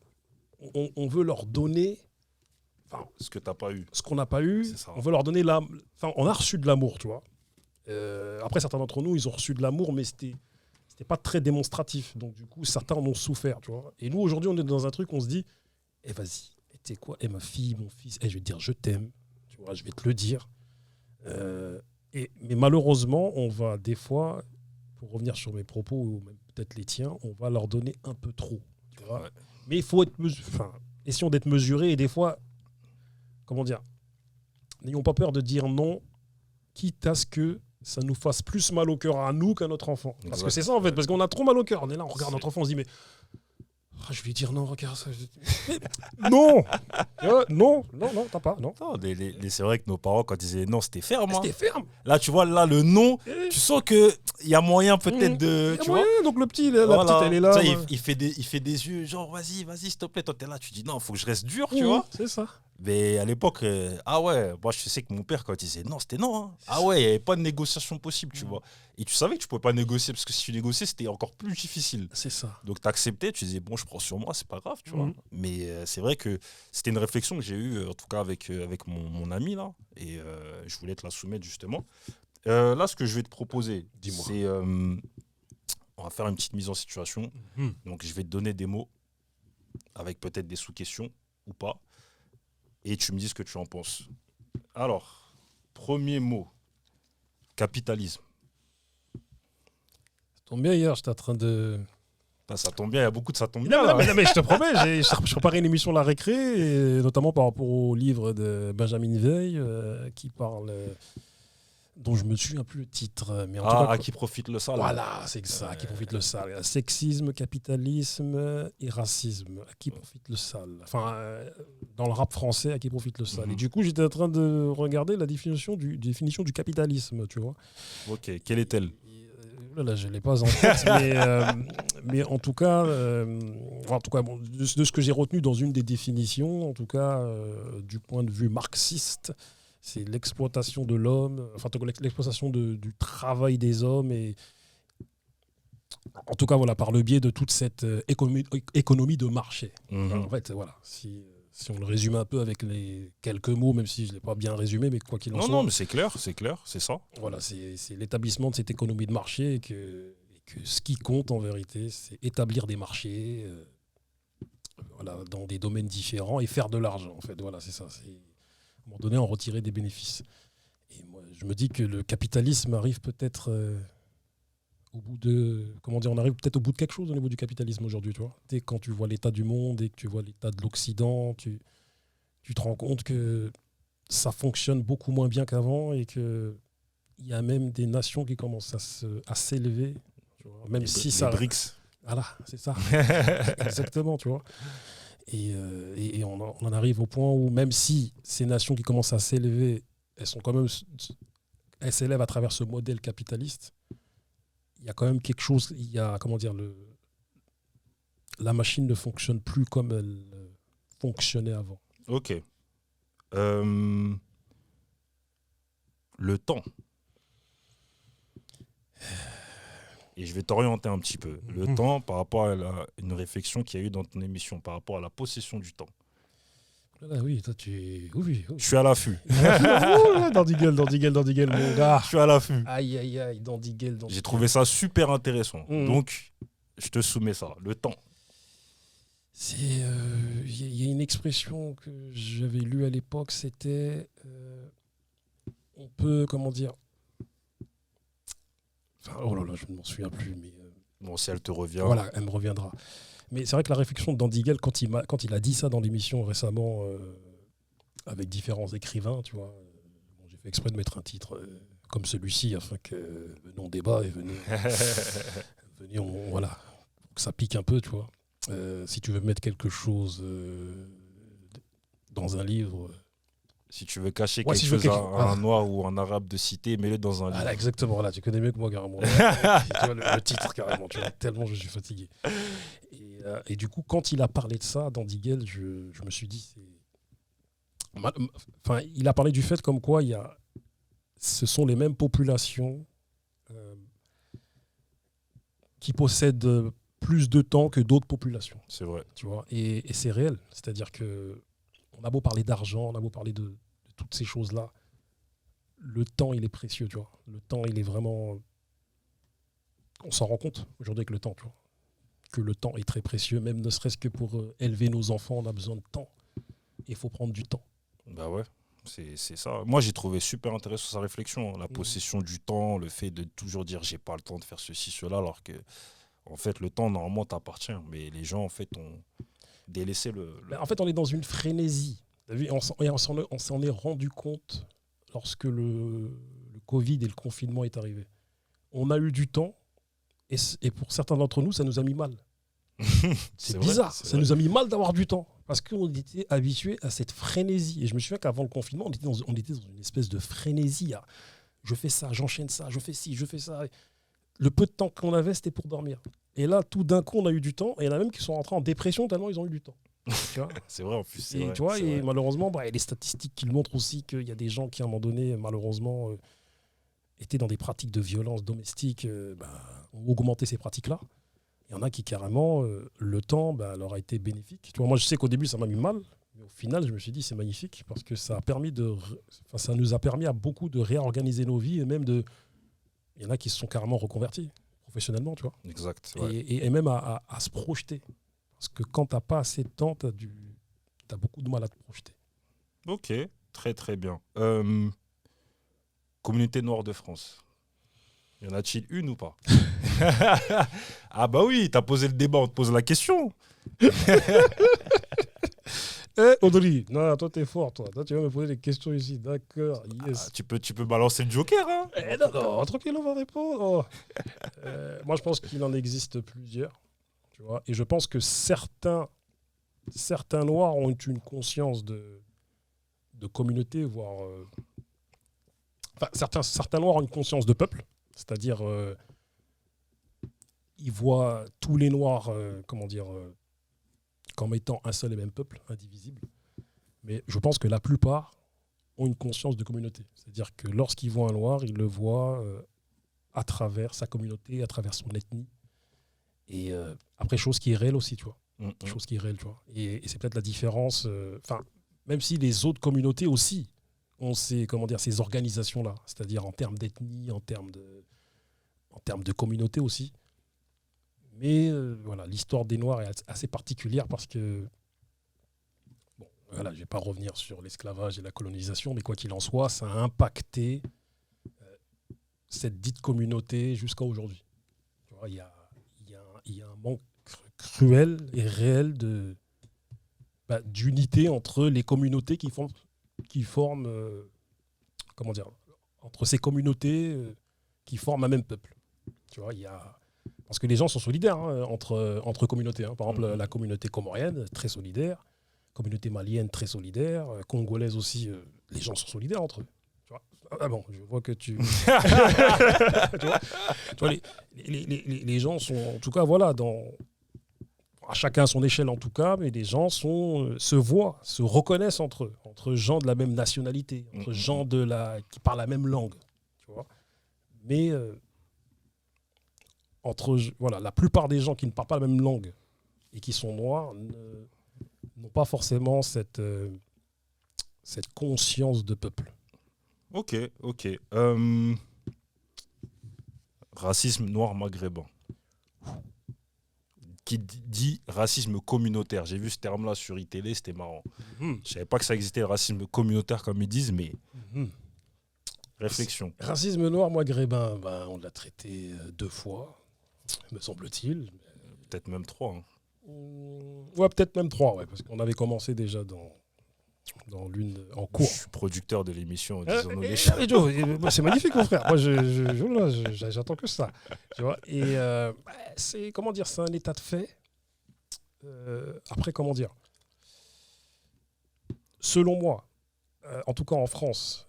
S2: on veut leur donner...
S1: Ce que tu n'as pas eu.
S2: Ce qu'on n'a pas eu, on veut leur donner... on a reçu de l'amour, tu vois. Après, certains d'entre nous, ils ont reçu de l'amour, mais c'était pas très démonstratif. Donc, du coup, certains en ont souffert, tu vois. Et nous, aujourd'hui, on est dans un truc, on se dit, vas-y, tu sais quoi, ma fille, mon fils, je vais te dire, je t'aime, tu vois, je vais te le dire. Mais malheureusement, on va des fois, pour revenir sur mes propos, ou même peut-être les tiens, on va leur donner un peu trop. Tu vois.
S1: Ouais.
S2: Mais il faut être essayons d'être mesurés et des fois, comment dire, n'ayons pas peur de dire non, quitte à ce que ça nous fasse plus mal au cœur à nous qu'à notre enfant. Parce que c'est ça en fait, parce qu'on a trop mal au cœur. On est là, on regarde notre enfant, on se dit mais je vais lui dire non, regarde ça. Non, non, t'as pas, non.
S1: Non, c'est vrai que nos parents, quand ils disaient non, c'était ferme.
S2: C'était ferme.
S1: Là, tu vois, là, le non, tu sens qu'il y a moyen peut-être de.
S2: Il y a
S1: Tu
S2: moyen,
S1: vois,
S2: donc le petit, la petite, elle est là.
S1: Ça, il fait des yeux, genre, vas-y, s'il te plaît. Toi, t'es là, tu dis non, faut que je reste dur, tu vois.
S2: C'est ça.
S1: Mais à l'époque, ah ouais, moi, je sais que mon père, quand il disait non, c'était non. Hein. Ah ouais, il n'y avait pas de négociation possible, tu vois. Et tu savais que tu pouvais pas négocier, parce que si tu négociais, c'était encore plus difficile.
S2: C'est ça.
S1: Donc, tu acceptais, tu disais, bon, je prends sur moi, c'est pas grave, tu vois. Mais c'est vrai que c'était une réflexion que j'ai eue, en tout cas avec mon ami, là. Et je voulais te la soumettre, justement. Là, ce que je vais te proposer, c'est... on va faire une petite mise en situation. Donc, je vais te donner des mots, avec peut-être des sous-questions, ou pas. Et tu me dis ce que tu en penses. Alors, premier mot, capitalisme.
S2: Ça tombe bien, hier, j'étais en train de...
S1: Ça tombe bien, il y a beaucoup de ça tombe bien.
S2: Non, mais je te promets, je préparais une émission La Récré, et notamment par rapport au livre de Benjamin Veil, qui parle... dont je me souviens plus le titre. Mais en tout cas,
S1: à qui profite le sale.
S2: Voilà, c'est ça, à qui profite le sale. Sexisme, capitalisme et racisme, à qui profite le sale. Enfin, dans le rap français, à qui profite le sale. Et du coup, j'étais en train de regarder la définition du capitalisme, tu vois.
S1: Ok, quelle est-elle?
S2: Là, je ne l'ai pas en tête, mais en tout cas, bon, de ce que j'ai retenu dans une des définitions, en tout cas, du point de vue marxiste, c'est l'exploitation de l'homme, enfin l'exploitation du travail des hommes, et en tout cas voilà, par le biais de toute cette économie de marché. Alors, en fait, voilà, si on le résume un peu avec les quelques mots, même si je ne l'ai pas bien résumé, mais quoi qu'il en soit.
S1: Non, mais c'est clair, c'est ça.
S2: Voilà, c'est l'établissement de cette économie de marché, et que ce qui compte en vérité, c'est établir des marchés voilà, dans des domaines différents et faire de l'argent, en fait. Voilà, c'est ça. C'est à un moment donné, en retirer des bénéfices. Et moi, je me dis que le capitalisme arrive peut-être au bout de... Comment dire, on arrive peut-être au bout de quelque chose au niveau du capitalisme aujourd'hui, tu vois. Quand tu vois l'état du monde et que tu vois l'état de l'Occident, tu te rends compte que ça fonctionne beaucoup moins bien qu'avant, et qu'il y a même des nations qui commencent à s'élever. Même si ça...
S1: BRICS.
S2: Voilà, c'est ça. Exactement, tu vois. Et on en arrive au point où même si ces nations qui commencent à s'élever, elles s'élèvent à travers ce modèle capitaliste, il y a quand même quelque chose, il y a, comment dire, la machine ne fonctionne plus comme elle fonctionnait avant.
S1: Ok. Le temps. Et je vais t'orienter un petit peu. Le temps par rapport à une réflexion qu'il y a eu dans ton émission, par rapport à la possession du temps.
S2: Ah oui, toi tu... Oui.
S1: Je suis à l'affût.
S2: Dandigel, mon gars.
S1: Je suis à l'affût.
S2: Aïe, Dandigel.
S1: J'ai trouvé ça super intéressant. Donc, je te soumets ça. Le temps.
S2: Il y a une expression que j'avais lue à l'époque, c'était... on peut, comment dire... Enfin, oh là là, je ne m'en souviens plus, mais...
S1: Bon, si elle te revient...
S2: Voilà, elle me reviendra. Mais c'est vrai que la réflexion de Dandigel, quand il a dit ça dans l'émission récemment, avec différents écrivains, tu vois, j'ai fait exprès de mettre un titre comme celui-ci, afin que non débat et venez voilà, que ça pique un peu, tu vois. Si tu veux mettre quelque chose dans un livre...
S1: Si tu veux cacher quelque chose à un noir ou un arabe de cité, mets-le dans un livre.
S2: Voilà, exactement, voilà, tu connais mieux que moi, carrément. Tu vois, le titre, carrément, tu vois, tellement je suis fatigué. Et du coup, quand il a parlé de ça, Dandigel, je me suis dit... Enfin, il a parlé du fait comme quoi ce sont les mêmes populations qui possèdent plus de temps que d'autres populations.
S1: C'est vrai.
S2: Tu vois, et c'est réel. C'est-à-dire que on a beau parler d'argent, on a beau parler de toutes ces choses-là, le temps, il est précieux, tu vois. Le temps, il est vraiment... On s'en rend compte aujourd'hui avec le temps, tu vois. Que le temps est très précieux, même ne serait-ce que pour élever nos enfants, on a besoin de temps. Et il faut prendre du temps.
S1: Bah ouais. C'est ça. Moi, j'ai trouvé super intéressant sa réflexion. La possession du temps, le fait de toujours dire j'ai pas le temps de faire ceci, cela, alors que, en fait, le temps, normalement, t'appartient. Mais les gens, en fait, ont délaissé
S2: En fait, on est dans une frénésie. T'as vu, on s'en est rendu compte lorsque le Covid et le confinement est arrivé. On a eu du temps et pour certains d'entre nous, ça nous a mis mal. C'est bizarre, ça nous a mis mal d'avoir du temps parce qu'on était habitués à cette frénésie. Et je me souviens qu'avant le confinement, on était dans une espèce de frénésie. Je fais ça, j'enchaîne ça, je fais ci, je fais ça. Le peu de temps qu'on avait, c'était pour dormir. Et là, tout d'un coup, on a eu du temps. Et il y en a même qui sont rentrés en dépression tellement ils ont eu du temps.
S1: C'est vrai, en plus.
S2: Et,
S1: vrai,
S2: tu vois, et
S1: vrai.
S2: malheureusement, il y a des statistiques qui le montrent aussi qu'il y a des gens qui, à un moment donné, malheureusement, étaient dans des pratiques de violence domestique, ont augmenté ces pratiques-là. Il y en a qui, carrément, le temps leur a été bénéfique. Tu vois, moi, je sais qu'au début, ça m'a mis mal. Mais au final, je me suis dit, c'est magnifique parce que ça nous a permis à beaucoup de réorganiser nos vies et même de... Il y en a qui se sont carrément reconvertis professionnellement, tu vois.
S1: Exact. Ouais.
S2: Et même à se projeter. Parce que quand tu n'as pas assez de temps, tu as beaucoup de mal à te projeter.
S1: Ok, très très bien. Communauté noire de France. Y en a-t-il une ou pas? Ah bah oui, t'as posé le débat, on te pose la question.
S2: Audrey, non, toi t'es fort, toi. Toi tu vas me poser des questions ici, d'accord, yes.
S1: Ah, tu peux balancer le joker, hein?
S2: Non, tranquille, on va répondre. Moi je pense qu'il en existe plusieurs, tu vois, et je pense que certains noirs ont une conscience de communauté, voire... certains noirs ont une conscience de peuple, c'est-à-dire ils voient tous les noirs, comme étant un seul et même peuple, indivisible. Mais je pense que la plupart ont une conscience de communauté. C'est-à-dire que lorsqu'ils voient un noir, ils le voient à travers sa communauté, à travers son ethnie. Et après, chose qui est réelle aussi, tu vois. Chose qui est réelle, tu vois. Et c'est peut-être la différence. Même si les autres communautés aussi ont ces organisations-là, c'est-à-dire en termes d'ethnie, en termes de communauté aussi. Mais voilà, l'histoire des Noirs est assez particulière parce que, je ne vais pas revenir sur l'esclavage et la colonisation, mais quoi qu'il en soit, ça a impacté cette dite communauté jusqu'à aujourd'hui. Il y a un manque cruel et réel d'unité entre les communautés qui forment entre ces communautés qui forment un même peuple. Tu vois, parce que les gens sont solidaires entre communautés. Par exemple, la communauté comorienne, très solidaire. Communauté malienne, très solidaire. Congolaise aussi, les gens sont solidaires entre eux. Tu vois, ah bon, je vois que tu... tu vois, les gens sont, en tout cas, voilà, à chacun à son échelle en tout cas, mais les gens se voient, se reconnaissent entre eux, entre gens de la même nationalité, entre gens qui parlent la même langue. Tu vois. Mais... la plupart des gens qui ne parlent pas la même langue et qui sont noirs n'ont pas forcément cette conscience de peuple.
S1: Ok. Racisme noir maghrébin. Qui dit racisme communautaire. J'ai vu ce terme-là sur iTélé, c'était marrant. Je savais pas que ça existait, le racisme communautaire comme ils disent, mais... Réflexion.
S2: Racisme noir maghrébin, on l'a traité 2 fois. Me semble-t-il.
S1: Peut-être même 3. Hein.
S2: Ouais, peut-être même 3, ouais, parce qu'on avait commencé déjà dans l'une en cours.
S1: Je suis producteur de l'émission.
S2: C'est magnifique, mon frère. Moi, j'attends que ça. Tu vois, et c'est un état de fait. Après, selon moi, en tout cas en France,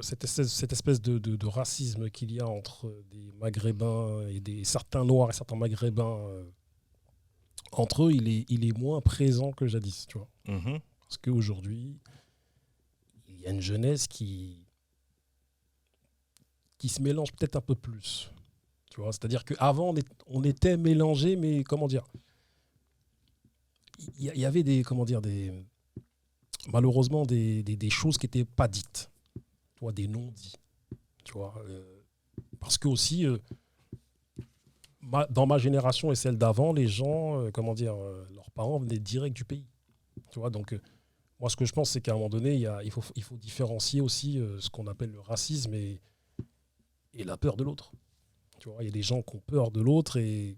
S2: cette espèce de racisme qu'il y a entre des Maghrébins et certains Noirs et certains Maghrébins, entre eux, il est moins présent que jadis, tu vois. Parce qu'aujourd'hui, il y a une jeunesse qui se mélange peut-être un peu plus. Tu vois, c'est-à-dire qu'avant, on était mélangés, mais il y avait malheureusement des choses qui n'étaient pas dites, tu vois, des non-dits, tu vois, parce que aussi dans ma génération et celle d'avant, les gens leurs parents venaient direct du pays, tu vois, donc moi Moi, ce que je pense, c'est qu'à un moment donné, il faut différencier aussi ce qu'on appelle le racisme et la peur de l'autre. Tu vois, il y a des gens qui ont peur de l'autre et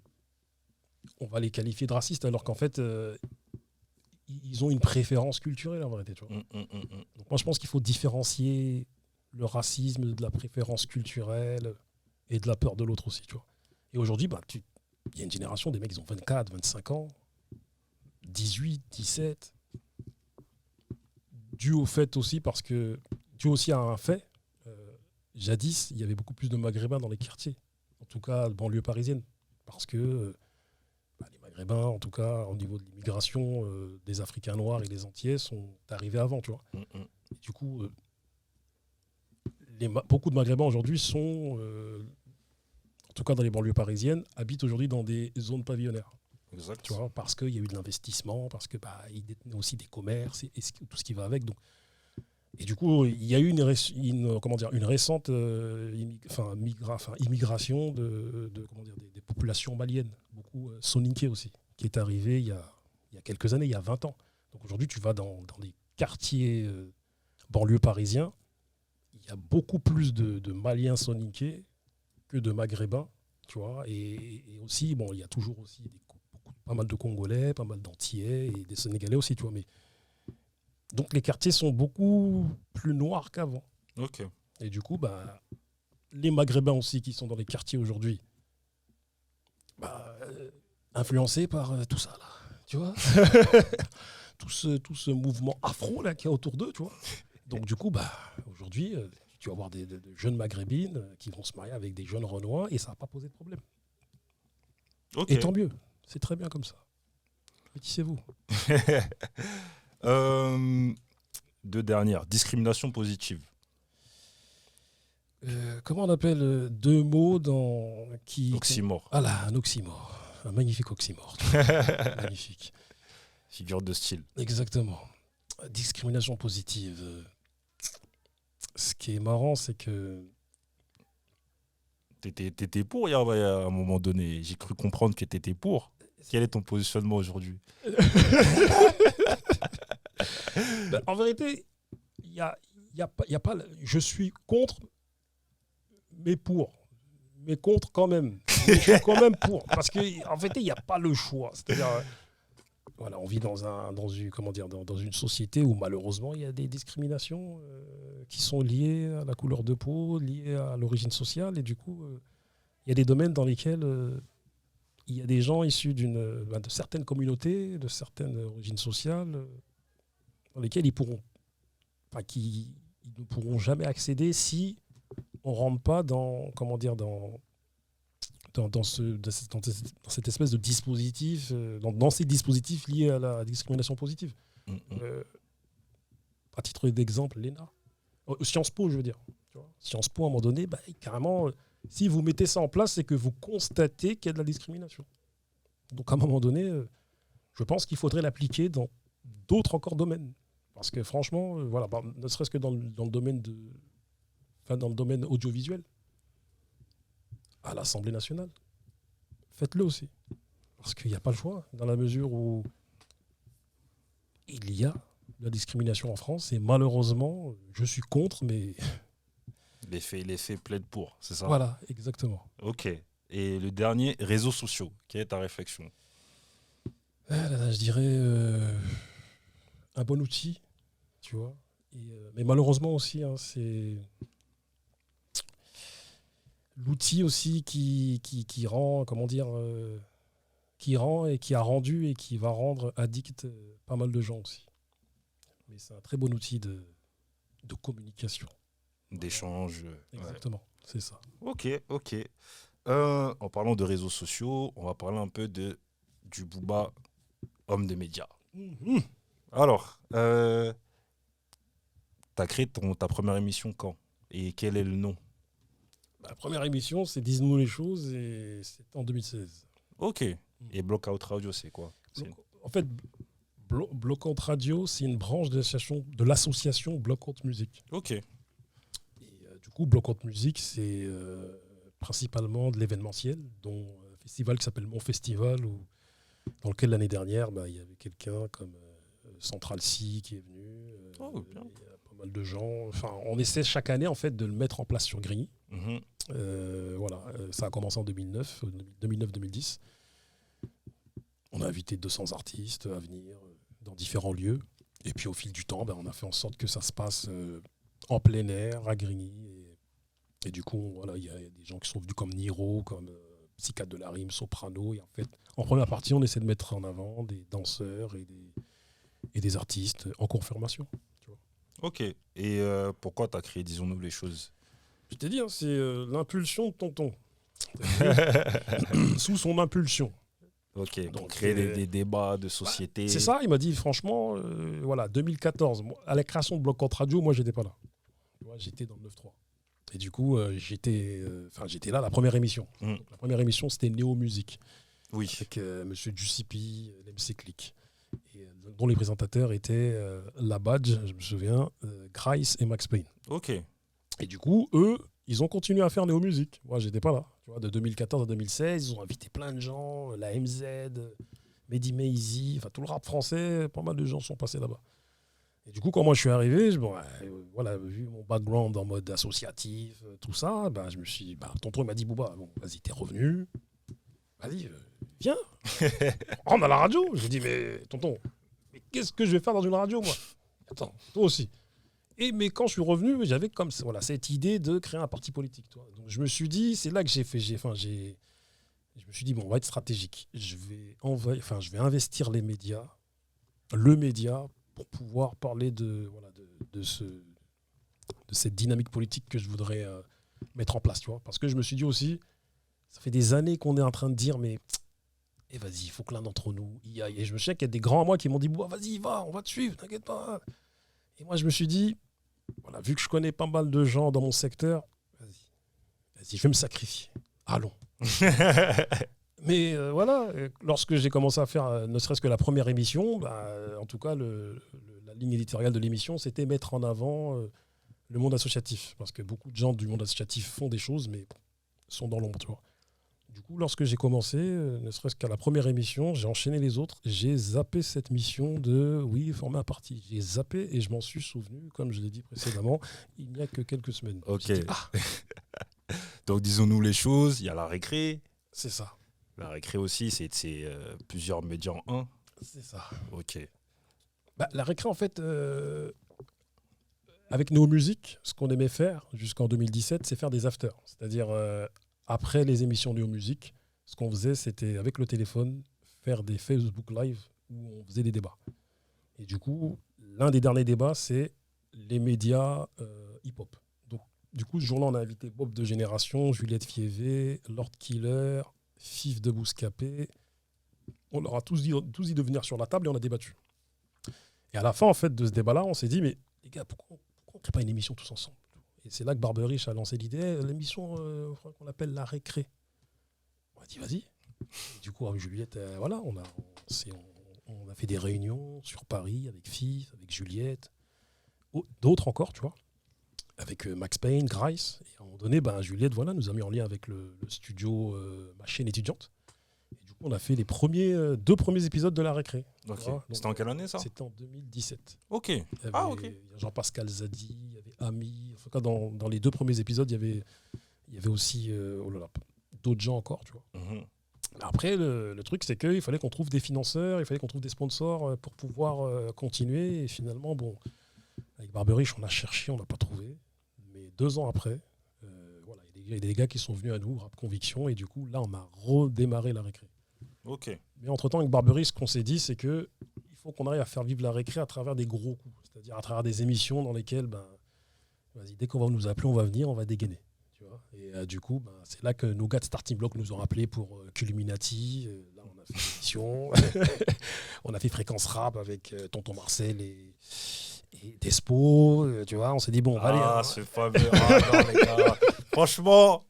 S2: on va les qualifier de racistes alors qu'en fait, ils ont une préférence culturelle en vérité. Tu vois. Donc moi, je pense qu'il faut différencier le racisme de la préférence culturelle et de la peur de l'autre aussi. Tu vois. Et aujourd'hui, il y a une génération des mecs, ils ont 24, 25 ans, 18, 17. Dû aussi à un fait, jadis, il y avait beaucoup plus de Maghrébins dans les quartiers, en tout cas, banlieue parisienne, parce que les Maghrébins, en tout cas, au niveau de l'immigration, des Africains noirs et des Antillais sont arrivés avant, tu vois. Et du coup, beaucoup de Maghrébins aujourd'hui sont, en tout cas dans les banlieues parisiennes, habitent aujourd'hui dans des zones pavillonnaires.
S1: Exact.
S2: Tu vois, parce qu'il y a eu de l'investissement, parce que ils détenaient aussi des commerces et tout ce qui va avec. Donc. Et du coup, il y a eu une récente immigration des populations maliennes, beaucoup soninké aussi, qui est arrivée il y a quelques années, il y a 20 ans. Donc aujourd'hui, tu vas dans des quartiers banlieues parisiens, il y a beaucoup plus de Maliens soninké que de Maghrébins, tu vois. Et aussi, il y a toujours aussi pas mal de Congolais, pas mal d'Antillais et des Sénégalais aussi, tu vois. Mais donc les quartiers sont beaucoup plus noirs qu'avant.
S1: Ok.
S2: Et du coup, les Maghrébins aussi qui sont dans les quartiers aujourd'hui, influencés par tout ça là, tu vois. tout ce mouvement afro là qui est autour d'eux, tu vois. Donc du coup, aujourd'hui, tu vas avoir des jeunes maghrébines qui vont se marier avec des jeunes renois et ça va pas poser de problème.
S1: Ok.
S2: Et tant mieux, c'est très bien comme ça. Métissez-vous.
S1: Deux dernières. Discrimination positive.
S2: Comment on appelle deux mots qui...
S1: Oxymore.
S2: Ah là, un oxymore. Un magnifique oxymore. Magnifique.
S1: Figure de style.
S2: Exactement. Discrimination positive. Ce qui est marrant, c'est que...
S1: T'étais pour il y a un moment donné. J'ai cru comprendre que t'étais pour. Quel est ton positionnement aujourd'hui?
S2: En vérité, il y a pas... Je suis contre, mais pour. Mais contre quand même. Mais je suis quand même pour. Parce qu'en fait, il n'y a pas le choix. C'est-à-dire... Voilà, on vit dans une société où malheureusement il y a des discriminations qui sont liées à la couleur de peau, liées à l'origine sociale. Et du coup, il y a des domaines dans lesquels il y a des gens issus de certaines communautés, de certaines origines sociales, dans lesquels ils ne pourront jamais accéder si on ne rentre pas dans cette espèce de dispositif, dans ces dispositifs liés à la discrimination positive. À titre d'exemple, l'ENA. Sciences Po, je veux dire. Tu vois, Sciences Po, à un moment donné, carrément, si vous mettez ça en place, c'est que vous constatez qu'il y a de la discrimination. Donc, à un moment donné, je pense qu'il faudrait l'appliquer dans d'autres encore domaines. Parce que franchement, ne serait-ce que dans le domaine dans le domaine audiovisuel, à l'Assemblée nationale. Faites-le aussi. Parce qu'il n'y a pas le choix, dans la mesure où il y a la discrimination en France. Et malheureusement, je suis contre, mais...
S1: Les faits plaident pour, c'est ça?
S2: Voilà, exactement.
S1: Ok. Et le dernier, réseaux sociaux. Quelle est ta réflexion?
S2: Je dirais un bon outil, tu vois. Mais malheureusement aussi, c'est... l'outil aussi qui rend, qui rend et qui a rendu et qui va rendre addict pas mal de gens aussi. Mais c'est un très bon outil de communication.
S1: D'échange.
S2: Exactement, c'est ça.
S1: Ok. En parlant de réseaux sociaux, on va parler un peu du Booba, homme des médias.
S2: Mmh.
S1: Alors, t'as créé ta première émission quand? Et quel est le nom?
S2: La première émission, c'est Dis-nous les choses et c'était en 2016.
S1: Ok. Et Blockout Radio, c'est quoi?
S2: En fait, Blockout Radio, c'est une branche de l'association Blockout Music.
S1: Ok.
S2: Et du coup, Blockout Music, c'est principalement de l'événementiel, dont un festival qui s'appelle Mon Festival, dans lequel l'année dernière, il y avait quelqu'un comme Central C qui est venu,
S1: Oh, bien.
S2: Il y a pas mal de gens. Enfin, on essaie chaque année en fait de le mettre en place sur Grigny.
S1: Mhm.
S2: Voilà, ça a commencé en 2009-2010. On a invité 200 artistes à venir dans différents lieux. Et puis au fil du temps, on a fait en sorte que ça se passe en plein air, à Grigny. Et du coup, voilà, il y a des gens qui sont venus comme Niro, comme Psychiatre de la Rime, Soprano. Et en fait, en première partie, on essaie de mettre en avant des danseurs et des artistes en confirmation. Tu vois.
S1: Ok. Et pourquoi tu as créé Disons-nous les choses?
S2: Je t'ai dit, hein, c'est l'impulsion de tonton. Sous son impulsion.
S1: Ok, pour
S2: Donc,
S1: créer des débats de société.
S2: C'est ça, il m'a dit, franchement, voilà, 2014, à la création de Bloc Contre Radio, moi, j'étais pas là. Tu vois, j'étais dans le 9-3. Et du coup, j'étais là, la première émission.
S1: Mm.
S2: Donc, la première émission, c'était Néo Musique,
S1: Oui.
S2: avec Monsieur Giuseppe, l'MC Click, et, dont les présentateurs étaient La Badge, je me souviens, Grice et Max Payne.
S1: Ok.
S2: Et du coup, eux, ils ont continué à faire Néo Musique. Moi, j'étais pas là. Tu vois, de 2014 à 2016, ils ont invité plein de gens, la MZ, Mehdi Maizy, enfin tout le rap français, pas mal de gens sont passés là-bas. Et du coup, quand moi je suis arrivé, voilà, vu mon background en mode associatif, tout ça, je me suis tonton m'a dit Bouba, bon, vas-y, t'es revenu, vas-y, viens, rentre à la radio. J'ai dit, mais tonton, mais qu'est-ce que je vais faire dans une radio, moi? Attends, toi aussi. Mais quand je suis revenu, j'avais comme voilà, cette idée de créer un parti politique. Toi. Donc je me suis dit, c'est là que je me suis dit, bon, on va être stratégique. Je vais investir les médias, le média, pour pouvoir parler de cette dynamique politique que je voudrais mettre en place. Tu vois. Parce que je me suis dit aussi, ça fait des années qu'on est en train de dire, mais vas-y, il faut que l'un d'entre nous y aille. Et je me souviens qu'il y a des grands à moi qui m'ont dit, vas-y, va, on va te suivre, t'inquiète pas. Et moi, je me suis dit, voilà, vu que je connais pas mal de gens dans mon secteur, vas-y, je vais me sacrifier. Allons. Mais voilà, lorsque j'ai commencé à faire ne serait-ce que la première émission, en tout cas, la ligne éditoriale de l'émission, c'était mettre en avant le monde associatif. Parce que beaucoup de gens du monde associatif font des choses, mais sont dans l'ombre, tu vois. Du coup, lorsque j'ai commencé, ne serait-ce qu'à la première émission, j'ai enchaîné les autres. J'ai zappé cette mission de, former un parti. J'ai zappé et je m'en suis souvenu, comme je l'ai dit précédemment, il n'y a que quelques semaines.
S1: Ok. Donc, disons-nous les choses. Il y a la récré.
S2: C'est ça.
S1: La récré aussi, c'est plusieurs médias en un.
S2: C'est ça.
S1: Ok.
S2: La récré, en fait, avec Néo Musique, ce qu'on aimait faire jusqu'en 2017, c'est faire des afters. C'est-à-dire... après les émissions Néo Musique, ce qu'on faisait, c'était avec le téléphone, faire des Facebook Live où on faisait des débats. Et du coup, l'un des derniers débats, c'est les médias hip-hop. Donc, du coup, ce jour-là, on a invité Bob de Génération, Juliette Fievé, Lord Killer, Fif de Bouscapé. On leur a tous dit de venir sur la table et on a débattu. Et à la fin, en fait, de ce débat-là, on s'est dit, mais les gars, pourquoi on ne crée pas une émission tous ensemble ? Et c'est là que Barberich a lancé l'idée, l'émission qu'on appelle La Récré. On a dit, vas-y. Et du coup, avec Juliette, voilà, on a fait des réunions sur Paris avec Fif, avec Juliette, d'autres encore, tu vois, avec Max Payne, Grice. Et à un moment donné, Juliette nous a mis en lien avec le studio, ma chaîne étudiante. Et du coup, on a fait les deux premiers épisodes de La Récré.
S1: Okay. C'était en quelle année, ça ?
S2: C'était en 2017.
S1: Ok.
S2: Il y avait Jean-Pascal Zadi, il y avait Ami. En tout cas, dans les deux premiers épisodes, il y avait aussi d'autres gens encore, tu vois.
S1: Mm-hmm.
S2: Après, le truc, c'est qu'il fallait qu'on trouve des financeurs, il fallait qu'on trouve des sponsors pour pouvoir continuer. Et finalement, avec Barberich, on a cherché, on n'a pas trouvé. Mais 2 ans après, il y a des gars qui sont venus à nous, Rap Conviction, et du coup, là, on a redémarré La Récré.
S1: Ok.
S2: Mais entre-temps, avec Barberich, ce qu'on s'est dit, c'est qu'il faut qu'on arrive à faire vivre La Récré à travers des gros coups. C'est-à-dire à travers des émissions dans lesquelles, dès qu'on va nous appeler, on va venir, on va dégainer. Tu vois. Et du coup, c'est là que nos gars de Starting Block nous ont appelés pour Culluminati. Là, on a fait une émission. On a fait Fréquence Rap avec Tonton Marcel et Despo. Tu vois, on s'est dit, bon, allez.
S1: Ah, ce fameux. Ah non, les gars. Franchement.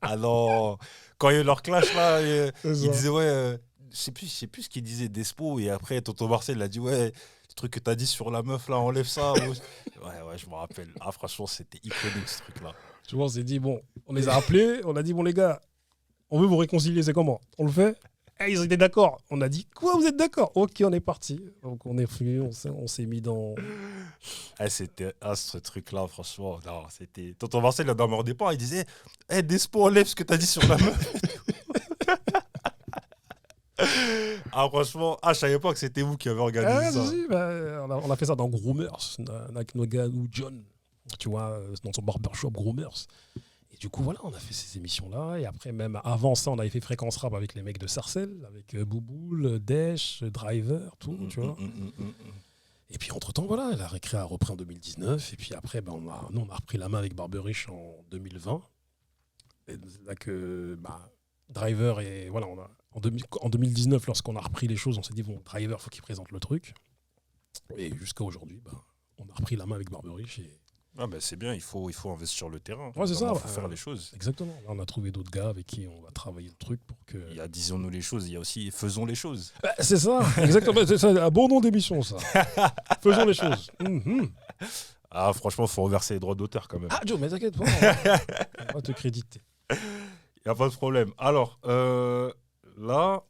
S1: Ah non. Quand il y a eu leur clash, là, ils disaient, je sais plus ce qu'il disait, Despo. Et après, Tonton Marcel, il a dit, le truc que t'as dit sur la meuf, là, enlève ça. Ouais, je me rappelle. Ah, franchement, c'était iconique, ce truc-là.
S2: Tu vois, on s'est dit, bon, on les a appelés. On a dit, bon, les gars, on veut vous réconcilier, c'est comment ? On le fait ? Ils étaient d'accord. On a dit, quoi, vous êtes d'accord? Ok, on est parti. Donc on est venu, on s'est mis dans...
S1: C'était ce truc-là, franchement. Non, c'était... Tonton Marcel, il a dormi au départ, il disait Despo, enlève ce que t'as dit sur la meuf. Ah, franchement, je savais pas que c'était vous qui avez organisé ça.
S2: Si, on a fait ça dans Groomers, avec nos gars, ou John, tu vois, dans son barbershop Groomers. Et du coup, voilà, on a fait ces émissions-là. Et après, même avant ça, on avait fait Fréquence Rap avec les mecs de Sarcelles, avec Bouboule, Desch, Driver, tout, tu vois. Et puis, entre-temps, voilà, la récré a repris en 2019. Et puis après, nous, on a repris la main avec Barberich en 2020. Et c'est là que Driver, et voilà, en 2019, lorsqu'on a repris les choses, on s'est dit, bon, Driver, il faut qu'il présente le truc. Et jusqu'à aujourd'hui, on a repris la main avec Barberich.
S1: Ah c'est bien, il faut investir le terrain.
S2: Ouais, c'est ça.
S1: Il faut faire les choses.
S2: Exactement. Là, on a trouvé d'autres gars avec qui on va travailler le truc pour que...
S1: Il y a disons-nous les choses, il y a aussi faisons les choses.
S2: C'est ça, exactement. C'est ça, un bon nom d'émission, ça. Faisons les choses.
S1: Ah, franchement, il faut reverser les droits d'auteur quand même.
S2: Ah, Joe, mais t'inquiète pas. On va te créditer.
S1: Il n'y a pas de problème. Alors, là,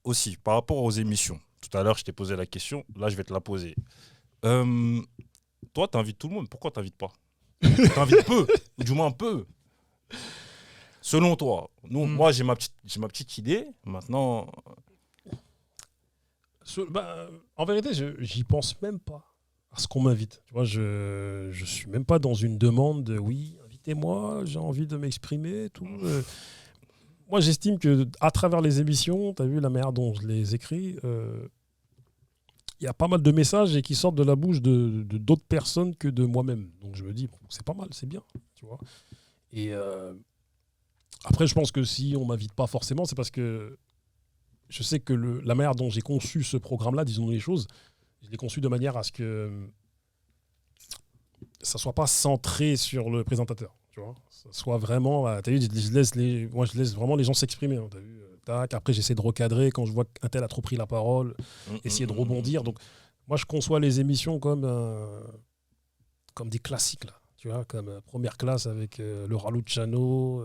S1: aussi, par rapport aux émissions, tout à l'heure, je t'ai posé la question, là, je vais te la poser. Toi, t'invites tout le monde. Pourquoi t'invites pas? T'invites peu, ou du moins peu. Selon toi. Moi, j'ai ma petite idée. Maintenant...
S2: En vérité, j'y pense même pas à ce qu'on m'invite. Tu vois, je suis même pas dans une demande de oui, invitez-moi, j'ai envie de m'exprimer, tout. Moi, j'estime que à travers les émissions, tu as vu la manière dont je les écris, il y a pas mal de messages et qui sortent de la bouche de d'autres personnes que de moi-même. Donc je me dis, bon, c'est pas mal, c'est bien, tu vois. Et après, je pense que si on m'invite pas forcément, c'est parce que je sais que la manière dont j'ai conçu ce programme-là, disons les choses, je l'ai conçu de manière à ce que ça soit pas centré sur le présentateur, tu vois. Ça soit vraiment, t'as vu, je laisse vraiment les gens s'exprimer. Hein, t'as vu, tac. Après, j'essaie de recadrer quand je vois qu'un tel a trop pris la parole, essayer de rebondir. Donc, moi, je conçois les émissions comme des classiques, là. Tu vois, comme Première Classe avec Laura Luciano,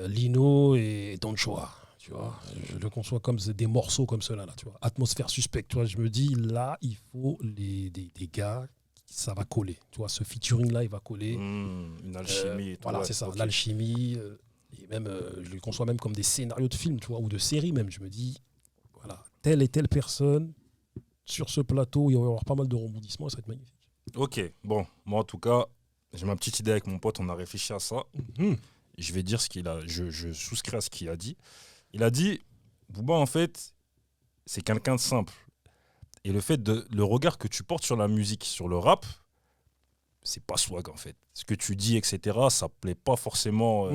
S2: Lino et Don Choa. Tu vois, je le conçois comme des morceaux comme cela, là, tu vois. Atmosphère suspecte, tu vois. Je me dis, là, il faut des gars, ça va coller. Tu vois, ce featuring-là, il va coller.
S1: Une alchimie et tout.
S2: Voilà, c'est ça, okay. L'alchimie. Et même, je le conçois même comme des scénarios de films, tu vois, ou de séries même. Je me dis, voilà, telle et telle personne, sur ce plateau, il va y avoir pas mal de rebondissements et ça va être magnifique.
S1: Ok, bon, moi en tout cas, j'ai ma petite idée avec mon pote, on a réfléchi à ça. Je vais dire ce qu'il a, je souscris à ce qu'il a dit. Il a dit, Booba, en fait, c'est quelqu'un de simple. Et le regard que tu portes sur la musique, sur le rap, c'est pas swag, en fait. Ce que tu dis, etc., ça plaît pas forcément.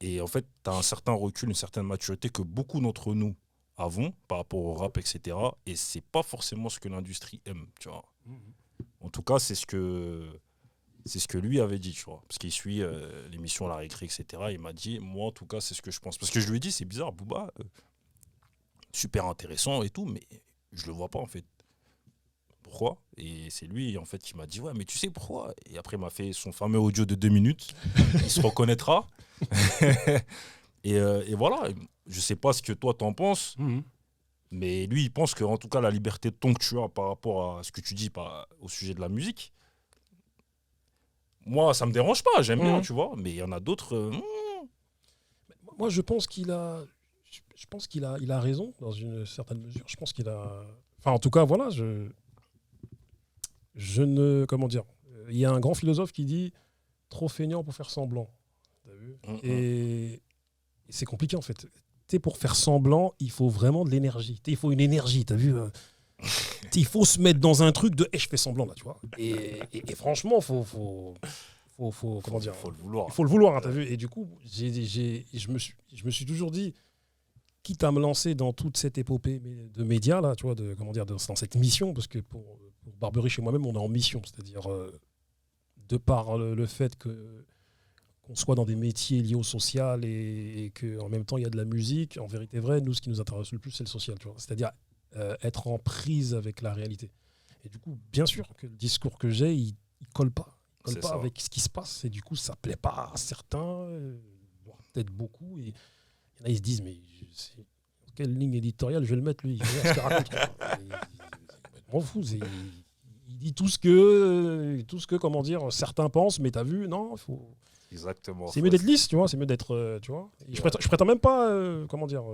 S1: Et en fait, tu as un certain recul, une certaine maturité que beaucoup d'entre nous avons par rapport au rap, etc. Et c'est pas forcément ce que l'industrie aime, tu vois. En tout cas, c'est ce que lui avait dit, tu vois. Parce qu'il suit l'émission La Récré, etc. Il m'a dit, moi, en tout cas, c'est ce que je pense. Parce que je lui ai dit, c'est bizarre, Booba, super intéressant et tout, mais je le vois pas, en fait. Pourquoi? Et c'est lui, en fait, qui m'a dit, ouais, mais tu sais pourquoi? Et après, il m'a fait son fameux audio de 2 minutes. Il se reconnaîtra. et voilà. Je sais pas ce que toi, t'en penses. Mais lui, il pense que, en tout cas, la liberté de ton que tu as par rapport à ce que tu dis au sujet de la musique, moi, ça me dérange pas, j'aime bien, tu vois. Mais il y en a d'autres.
S2: Moi, je pense qu'il a raison dans une certaine mesure. Je pense qu'il a. Enfin, en tout cas, voilà, je ne. Comment dire? Il y a un grand philosophe qui dit trop feignant pour faire semblant. T'as vu? Et c'est compliqué, en fait. Pour faire semblant, il faut vraiment de l'énergie. Il faut une énergie, t'as vu? Il faut se mettre dans un truc de je fais semblant, là, tu vois. Et franchement, faut comment dire?
S1: Faut le vouloir.
S2: Il faut le vouloir, hein, t'as vu? Et du coup, je me suis toujours dit, quitte à me lancer dans toute cette épopée de médias, là, tu vois, dans cette mission, parce que pour Barberich et moi-même, on est en mission. C'est-à-dire, de par le fait qu'on soit dans des métiers liés au social et qu'en même temps, il y a de la musique, en vérité vraie, nous, ce qui nous intéresse le plus, c'est le social. Tu vois. C'est-à-dire être en prise avec la réalité. Et du coup, bien sûr que le discours que j'ai, il ne colle pas. Il ne colle pas avec ce qui se passe. Et du coup, ça ne plaît pas à certains, peut-être beaucoup. Il y en a, ils se disent, mais quelle ligne éditoriale je vais le mettre, lui? Regarde ce qu'il raconte. Je m'en fous. Il dit tout ce que, comment dire, certains pensent, mais t'as vu, non, il faut.
S1: Exactement.
S2: C'est mieux d'être lisse, tu vois. C'est mieux d'être, tu vois. Et je prétends même pas, comment dire.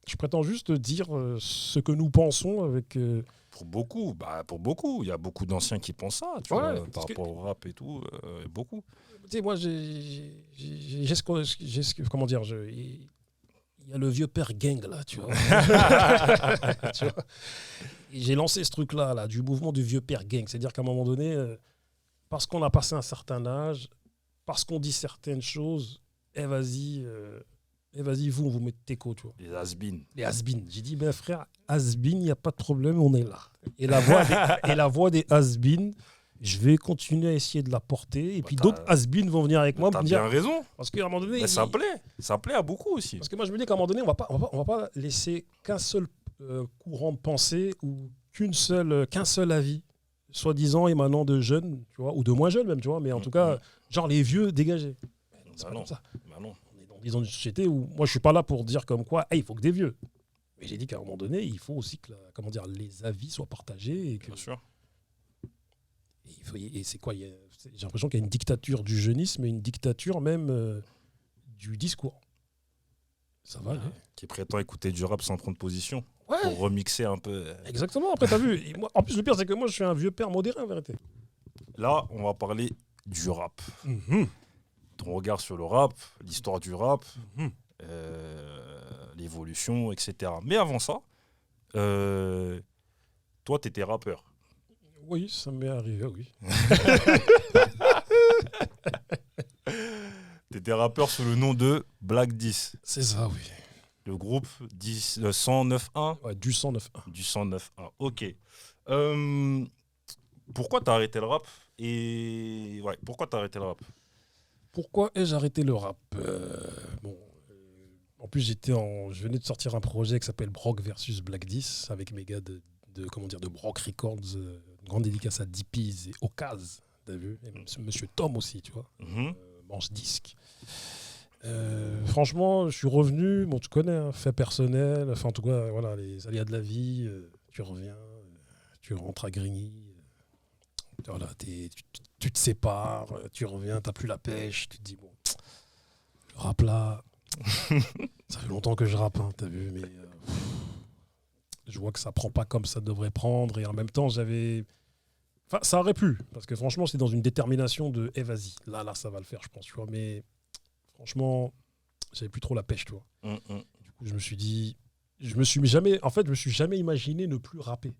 S2: Je prétends juste dire ce que nous pensons avec.
S1: Pour beaucoup, il y a beaucoup d'anciens qui pensent ça, tu vois, par rapport au rap et tout, beaucoup.
S2: Tu sais, moi, comment dire, il y a le vieux père gang là, tu vois. Tu vois, et j'ai lancé ce truc là, du mouvement du vieux père gang, c'est-à-dire qu'à un moment donné, parce qu'on a passé un certain âge, parce qu'on dit certaines choses, vas-y, vous mettez tes co, tu vois.
S1: Les has-been.
S2: Les has-been. J'ai dit, ben frère, has-been, il n'y a pas de problème, on est là. Et la voix des has-been, je vais continuer à essayer de la porter. Et puis d'autres has-been vont venir avec moi.
S1: T'as bien raison.
S2: Parce qu'à un moment donné.
S1: Ça plaît à beaucoup aussi.
S2: Parce que moi, je me dis qu'à un moment donné, on va pas laisser qu'un seul courant de pensée ou qu'un seul avis, soi-disant émanant de jeunes, tu vois, ou de moins jeunes même, tu vois, mais en tout cas, genre les vieux dégagés. C'est pas comme ça.
S1: Non.
S2: On est dans une société où moi, je suis pas là pour dire comme quoi, il faut que des vieux. Mais j'ai dit qu'à un moment donné, il faut aussi que les avis soient partagés. Et que,
S1: bien sûr.
S2: Et c'est quoi j'ai l'impression qu'il y a une dictature du jeunisme et une dictature même du discours. Ça va,
S1: qui prétend écouter du rap sans prendre position.
S2: Ouais.
S1: Pour remixer un peu.
S2: Exactement, après, t'as vu. Moi, en plus, le pire, c'est que moi, je suis un vieux père modéré, en vérité.
S1: Là, on va parler du rap.
S2: Mm-hmm.
S1: Ton regard sur le rap, l'histoire du rap, l'évolution, etc. Mais avant ça, toi, t'étais rappeur.
S2: Oui, ça m'est arrivé, oui.
S1: T'étais rappeur sous le nom de Black 10.
S2: C'est ça, oui.
S1: Le groupe 109.1.
S2: Ouais, du 109.1.
S1: Du 109.1, ok. Pourquoi t'as arrêté le rap pourquoi t'as arrêté le rap?
S2: Pourquoi ai-je arrêté le rap? En plus, je venais de sortir un projet qui s'appelle Brock versus Black 10 avec mes gars de Brock Records. Une grande dédicace à DPs et Okaz, t'as vu? Et Monsieur Tom aussi, tu vois. Manche disque. Franchement, je suis revenu, bon, tu connais, hein, fait personnel, enfin, en tout cas, voilà, les aléas de la vie, tu reviens, tu rentres à Grigny, voilà, tu te sépares, tu reviens, t'as plus la pêche, tu te dis, bon, le rap là, ça fait longtemps que je rappe, hein, t'as vu, mais je vois que ça prend pas comme ça devrait prendre, et en même temps, enfin, ça aurait pu, parce que franchement, c'est dans une détermination de, vas-y, là, ça va le faire, je pense, tu vois, mais franchement, j'avais plus trop la pêche, tu vois. Du coup, je me suis dit, je me suis jamais imaginé ne plus rapper.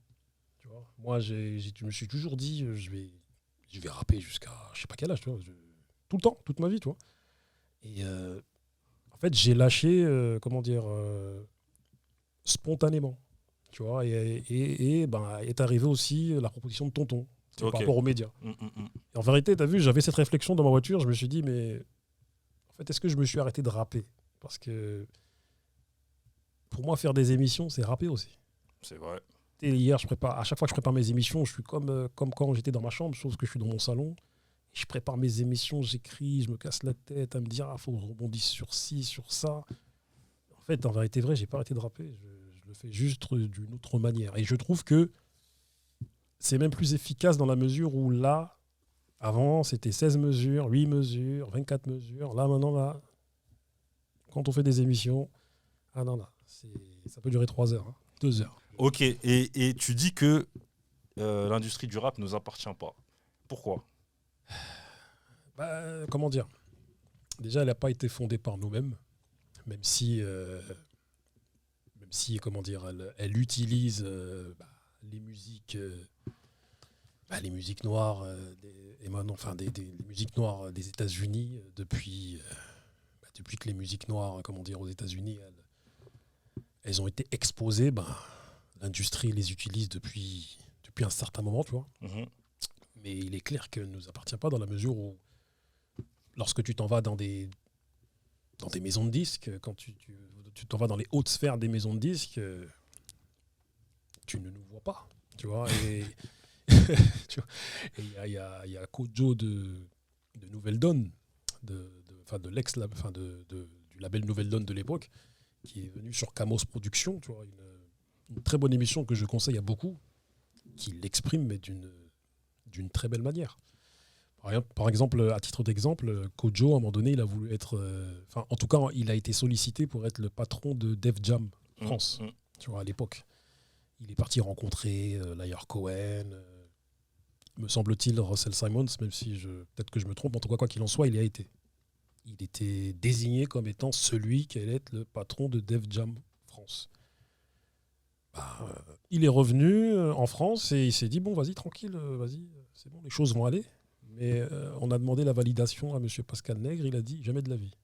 S2: Tu vois. Moi, je me suis toujours dit, je vais rapper jusqu'à je sais pas quel âge, tu vois, tout le temps, toute ma vie, tu vois. Et en fait, j'ai lâché, spontanément, tu vois. Et ben, est arrivée aussi la proposition de Tonton, par rapport aux médias. Et en vérité, tu as vu, j'avais cette réflexion dans ma voiture, je me suis dit, mais en fait, est-ce que je me suis arrêté de rapper? Parce que pour moi, faire des émissions, c'est rapper aussi.
S1: C'est vrai.
S2: Et hier, à chaque fois que je prépare mes émissions, je suis comme quand j'étais dans ma chambre, sauf que je suis dans mon salon. Je prépare mes émissions, j'écris, je me casse la tête à me dire, faut que je rebondisse sur ci, sur ça. En fait, en vérité vraie, j'ai pas arrêté de rapper. Je le fais juste d'une autre manière. Et je trouve que c'est même plus efficace dans la mesure où là, avant, c'était 16 mesures, 8 mesures, 24 mesures. Là, maintenant, là, quand on fait des émissions, ça peut durer 3 heures, 2 heures.
S1: Ok, et tu dis que l'industrie du rap ne nous appartient pas. Pourquoi?
S2: Comment dire? Déjà, elle n'a pas été fondée par nous-mêmes, même si comment dire, elle utilise les musiques noires, les musiques noires des États-Unis depuis que les musiques noires, comment dire, aux États-Unis, elles ont été exposées. L'industrie les utilise depuis un certain moment, tu vois. Mais il est clair qu'elle ne nous appartient pas dans la mesure où, lorsque tu t'en vas dans des maisons de disques, quand tu t'en vas dans les hautes sphères des maisons de disques, tu ne nous vois pas, tu vois. Et il y a Kojo de Nouvelle Donne, du label Nouvelle Donne de l'époque, qui est venu sur Camos Productions, tu vois, une très bonne émission que je conseille à beaucoup, qui l'exprime, mais d'une très belle manière. Par exemple, à titre d'exemple, Kojo, à un moment donné, il a voulu être... en tout cas, il a été sollicité pour être le patron de Def Jam France, tu vois, à l'époque. Il est parti rencontrer Layer Cohen, me semble-t-il, Russell Simons, même si peut-être que je me trompe, en tout cas, quoi qu'il en soit, il y a été. Il était désigné comme étant celui qui allait être le patron de Def Jam France. Il est revenu en France et il s'est dit, bon, vas-y, tranquille, vas-y, c'est bon, les choses vont aller. Mais on a demandé la validation à M. Pascal Nègre, il a dit, jamais de la vie.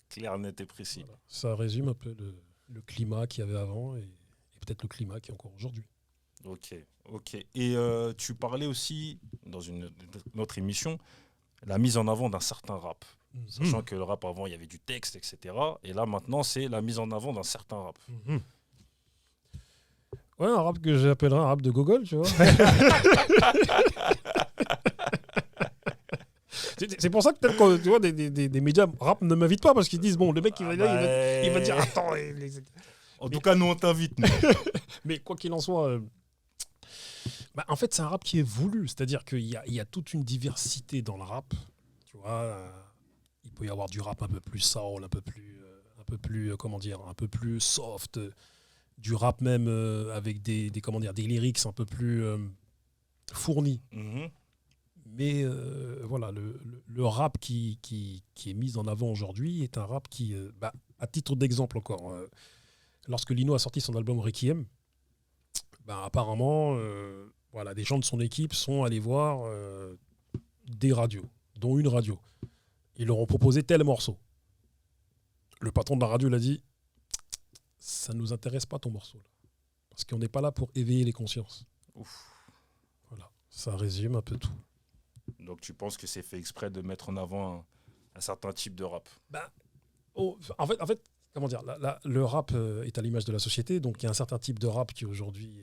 S1: Clair, net et précis.
S2: Voilà. Ça résume un peu le climat qu'il y avait avant et peut-être le climat qu'il y a encore aujourd'hui.
S1: Ok. Et tu parlais aussi, dans une autre émission, la mise en avant d'un certain rap. Sachant que le rap avant, il y avait du texte, etc. Et là, maintenant, c'est la mise en avant d'un certain rap.
S2: Ouais, un rap que j'appellerais un rap de gogol, tu vois. C'est pour ça que peut-être quand tu vois des médias rap ne m'invitent pas parce qu'ils disent bon, le mec il va dire attends.
S1: En tout cas, nous on t'invite.
S2: Mais quoi qu'il en soit, en fait c'est un rap qui est voulu, c'est-à-dire qu'il y a toute une diversité dans le rap. Tu vois, il peut y avoir du rap un peu plus soul, un peu plus comment dire, un peu plus soft, du rap même avec des lyrics un peu plus fournis. Mais voilà, le rap qui est mis en avant aujourd'hui est un rap qui, à titre d'exemple encore, lorsque Lino a sorti son album Requiem, apparemment, des gens de son équipe sont allés voir des radios, dont une radio. Ils leur ont proposé tel morceau. Le patron de la radio l'a dit, ça ne nous intéresse pas ton morceau, là, parce qu'on n'est pas là pour éveiller les consciences.
S1: Ouf.
S2: Voilà, ça résume un peu tout.
S1: Donc tu penses que c'est fait exprès de mettre en avant un certain type de rap?
S2: En fait, comment dire, le rap est à l'image de la société, donc il y a un certain type de rap qui aujourd'hui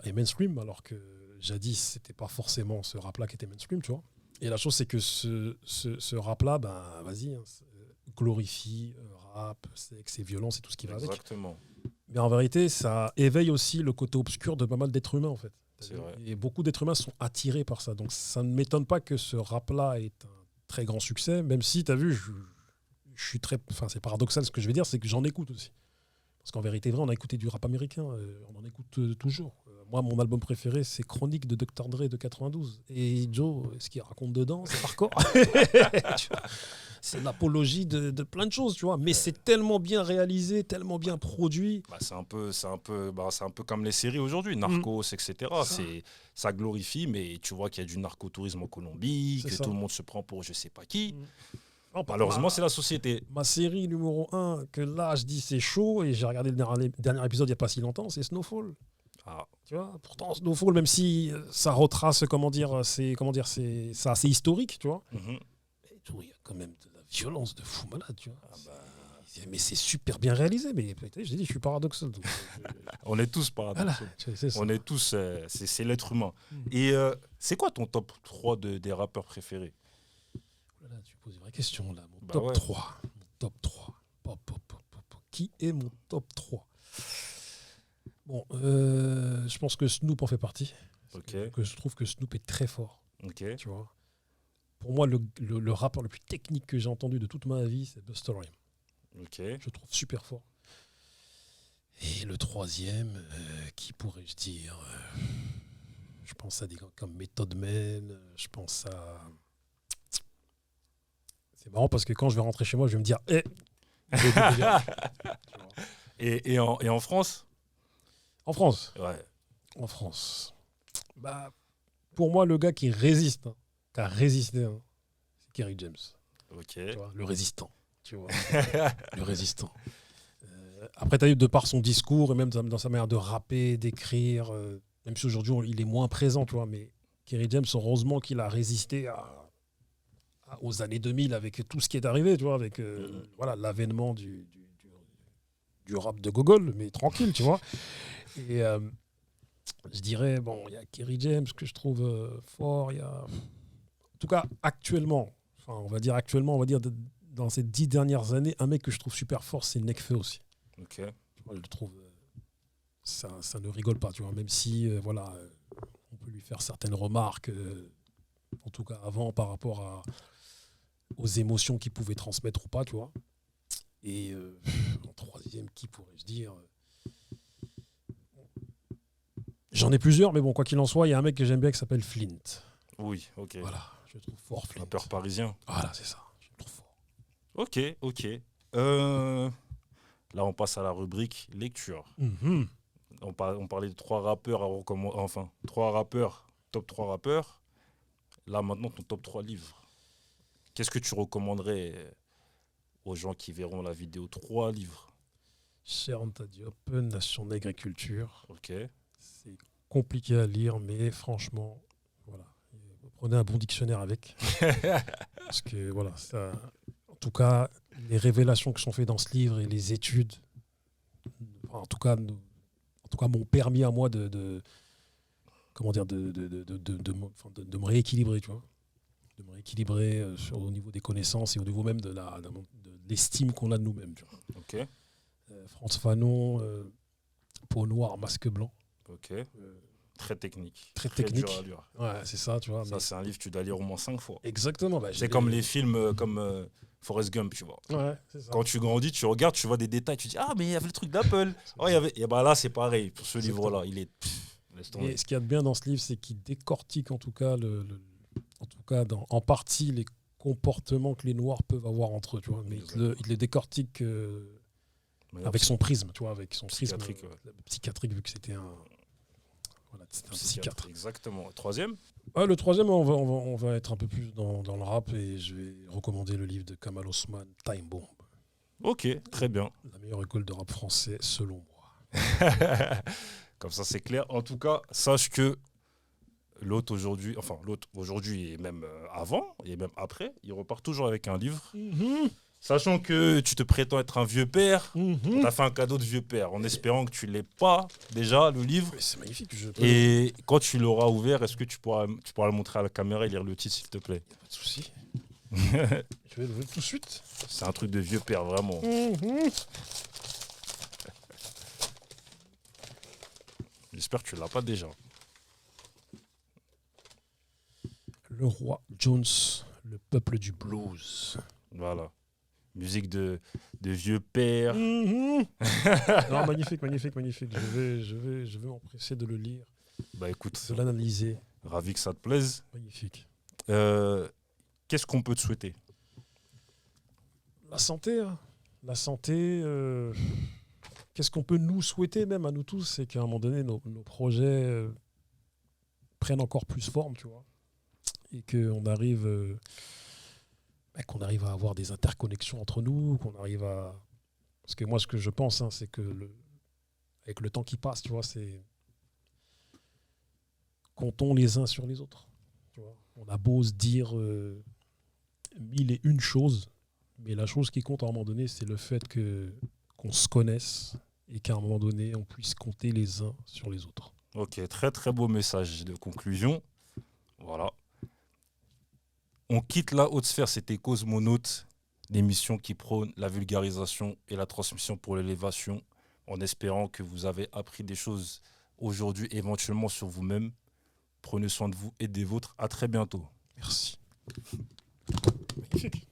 S2: est mainstream, alors que jadis c'était pas forcément ce rap-là qui était mainstream, tu vois. Et la chose c'est que ce rap-là, glorifie rap, sexe et violence et tout ce qui va avec.
S1: Exactement.
S2: Mais en vérité, ça éveille aussi le côté obscur de pas mal d'êtres humains en fait.
S1: C'est vrai.
S2: Et beaucoup d'êtres humains sont attirés par ça. Donc ça ne m'étonne pas que ce rap-là ait un très grand succès, même si, tu as vu, je suis très... Enfin, c'est paradoxal ce que je vais dire, c'est que j'en écoute aussi. Parce qu'en vérité, vrai, on a écouté du rap américain, on en écoute toujours. Moi, mon album préféré, c'est Chronique de Dr. Dre de 92. Et Joe, ce qu'il raconte dedans, c'est hardcore. C'est l'apologie de plein de choses, tu vois. Mais c'est tellement bien réalisé, tellement bien produit.
S1: C'est un peu comme les séries aujourd'hui, Narcos, etc. Ça glorifie, mais tu vois qu'il y a du narcotourisme en Colombie, que tout le monde se prend pour je sais pas qui. Malheureusement, c'est la société.
S2: Ma série numéro 1, que là, je dis c'est chaud, et j'ai regardé le dernier épisode il n'y a pas si longtemps, c'est Snowfall. Tu vois, pourtant, Snowfall, même si ça retrace, c'est assez historique, tu vois. Il y a quand même de la violence de fou malade, tu vois. Mais c'est super bien réalisé, mais j'ai dit, je suis paradoxal. Donc,
S1: on est tous paradoxaux.
S2: Voilà,
S1: on est tous, c'est l'être humain. Et c'est quoi ton top 3 des rappeurs préférés?
S2: Là, tu poses une vraie question, là. Mon top 3. Mon top 3. Qui est mon top 3? Bon, je pense que Snoop en fait partie. Que je trouve que Snoop est très fort. Tu vois. Pour moi, le rappeur le plus technique que j'ai entendu de toute ma vie, c'est Busta Rhymes. Je trouve super fort. Et le troisième, qui pourrais-je dire je pense à des gars comme Method Man, je pense à... C'est marrant parce que quand je vais rentrer chez moi, je vais me dire
S1: Et en France?
S2: En France?
S1: Ouais.
S2: En France. Pour moi, le gars qui résiste, qui a résisté, c'est Kerry James. Tu vois, le résistant. Tu vois. Le résistant. Après, tu as eu, de par son discours et même dans sa manière de rapper, d'écrire, même si aujourd'hui il est moins présent, tu vois, mais Kerry James, heureusement qu'il a résisté aux années 2000 avec tout ce qui est arrivé, tu vois, avec l'avènement du rap de gogol, mais tranquille, tu vois. Et je dirais, il y a Kerry James que je trouve fort, il y a... En tout cas, actuellement, dans ces 10 dernières années, un mec que je trouve super fort, c'est Nekfeu aussi.
S1: Ok.
S2: Je le trouve, ça ne rigole pas, tu vois. Même si, on peut lui faire certaines remarques, en tout cas avant, par rapport aux émotions qu'il pouvait transmettre ou pas, tu vois. Et en troisième, qui pourrais-je dire? J'en ai plusieurs, mais bon, quoi qu'il en soit, il y a un mec que j'aime bien qui s'appelle Flint.
S1: Oui, ok.
S2: Voilà, je le trouve fort, Flint.
S1: Rappeur parisien.
S2: Voilà, c'est ça, je le trouve fort.
S1: Ok. Là, on passe à la rubrique lecture.
S2: Mhm.
S1: On parlait de 3 rappeurs, top 3 rappeurs. Là, maintenant, ton top 3 livres. Qu'est-ce que tu recommanderais aux gens qui verront la vidéo? 3 livres.
S2: Cheikh Anta Diop, Nation Nègre et Culture.
S1: Ok.
S2: C'est compliqué à lire, mais franchement, voilà. Prenez un bon dictionnaire avec. Parce que, voilà, ça, en tout cas, les révélations qui sont faites dans ce livre et les études, en tout cas, m'ont permis à moi de me rééquilibrer, tu vois. De me rééquilibrer au niveau des connaissances et au niveau même de l'estime qu'on a de nous-mêmes. Tu vois.
S1: Ok.
S2: Frantz Fanon, Peau noire, masque blanc.
S1: Ok. Très technique.
S2: Très technique.
S1: Dur à lire.
S2: Ouais, c'est ça, tu vois.
S1: Ça, c'est un livre que tu dois lire au moins 5 fois.
S2: Exactement.
S1: C'est comme les films comme Forrest Gump, tu vois.
S2: Ouais, c'est ça.
S1: Quand tu grandis, tu regardes, tu vois des détails, tu dis ah, mais il y avait le truc d'Apple. Oh, il y avait... Et bah là, c'est pareil. Pour ce livre-là, il est. Laisse tomber.
S2: Et ce qu'il y a de bien dans ce livre, c'est qu'il décortique en tout cas, en partie, les comportements que les Noirs peuvent avoir entre eux, tu vois. Mais il les décortique avec son prisme, tu vois, avec son prisme psychiatrique, vu que c'était un psychiatre.
S1: Exactement. Troisième?
S2: Le troisième, on va être un peu plus dans le rap et je vais recommander le livre de Kamal Osman, Time Bomb.
S1: Ok, très bien.
S2: La meilleure école de rap français, selon moi.
S1: Comme ça, c'est clair. En tout cas, sache que l'autre aujourd'hui et même avant, et même après, il repart toujours avec un livre.
S2: Mm-hmm.
S1: Sachant que tu te prétends être un vieux père, on t'a fait un cadeau de vieux père, en espérant que tu ne l'aies pas déjà, le livre.
S2: Mais c'est magnifique.
S1: Et quand tu l'auras ouvert, est-ce que tu pourras le montrer à la caméra et lire le titre, s'il te plaît?
S2: Pas de souci. Je vais l'ouvrir tout de suite.
S1: C'est un truc de vieux père, vraiment. J'espère que tu ne l'as pas déjà.
S2: Le roi Jones, le peuple du blues.
S1: Voilà. Musique de vieux père.
S2: Non, magnifique. Je vais m'empresser de le lire,
S1: Bah écoute,
S2: de l'analyser.
S1: ravi que ça te plaise.
S2: Magnifique.
S1: Qu'est-ce qu'on peut te souhaiter?
S2: La santé. Hein. La santé. Qu'est-ce qu'on peut nous souhaiter, même à nous tous, c'est qu'à un moment donné, nos projets prennent encore plus forme, tu vois. Et qu'on arrive... qu'on arrive à avoir des interconnexions entre nous, qu'on arrive à... Parce que moi, ce que je pense, hein, c'est que avec le temps qui passe, tu vois, c'est... Comptons les uns sur les autres. Tu vois. On a beau se dire 1001 choses, mais la chose qui compte à un moment donné, c'est le fait qu'on se connaisse et qu'à un moment donné, on puisse compter les uns sur les autres.
S1: Ok, très très beau message de conclusion. Voilà. On quitte la haute sphère, c'était Cosmonautes, l'émission qui prône la vulgarisation et la transmission pour l'élévation, en espérant que vous avez appris des choses aujourd'hui, éventuellement sur vous-même. Prenez soin de vous et des vôtres. À très bientôt.
S2: Merci. Magnifique.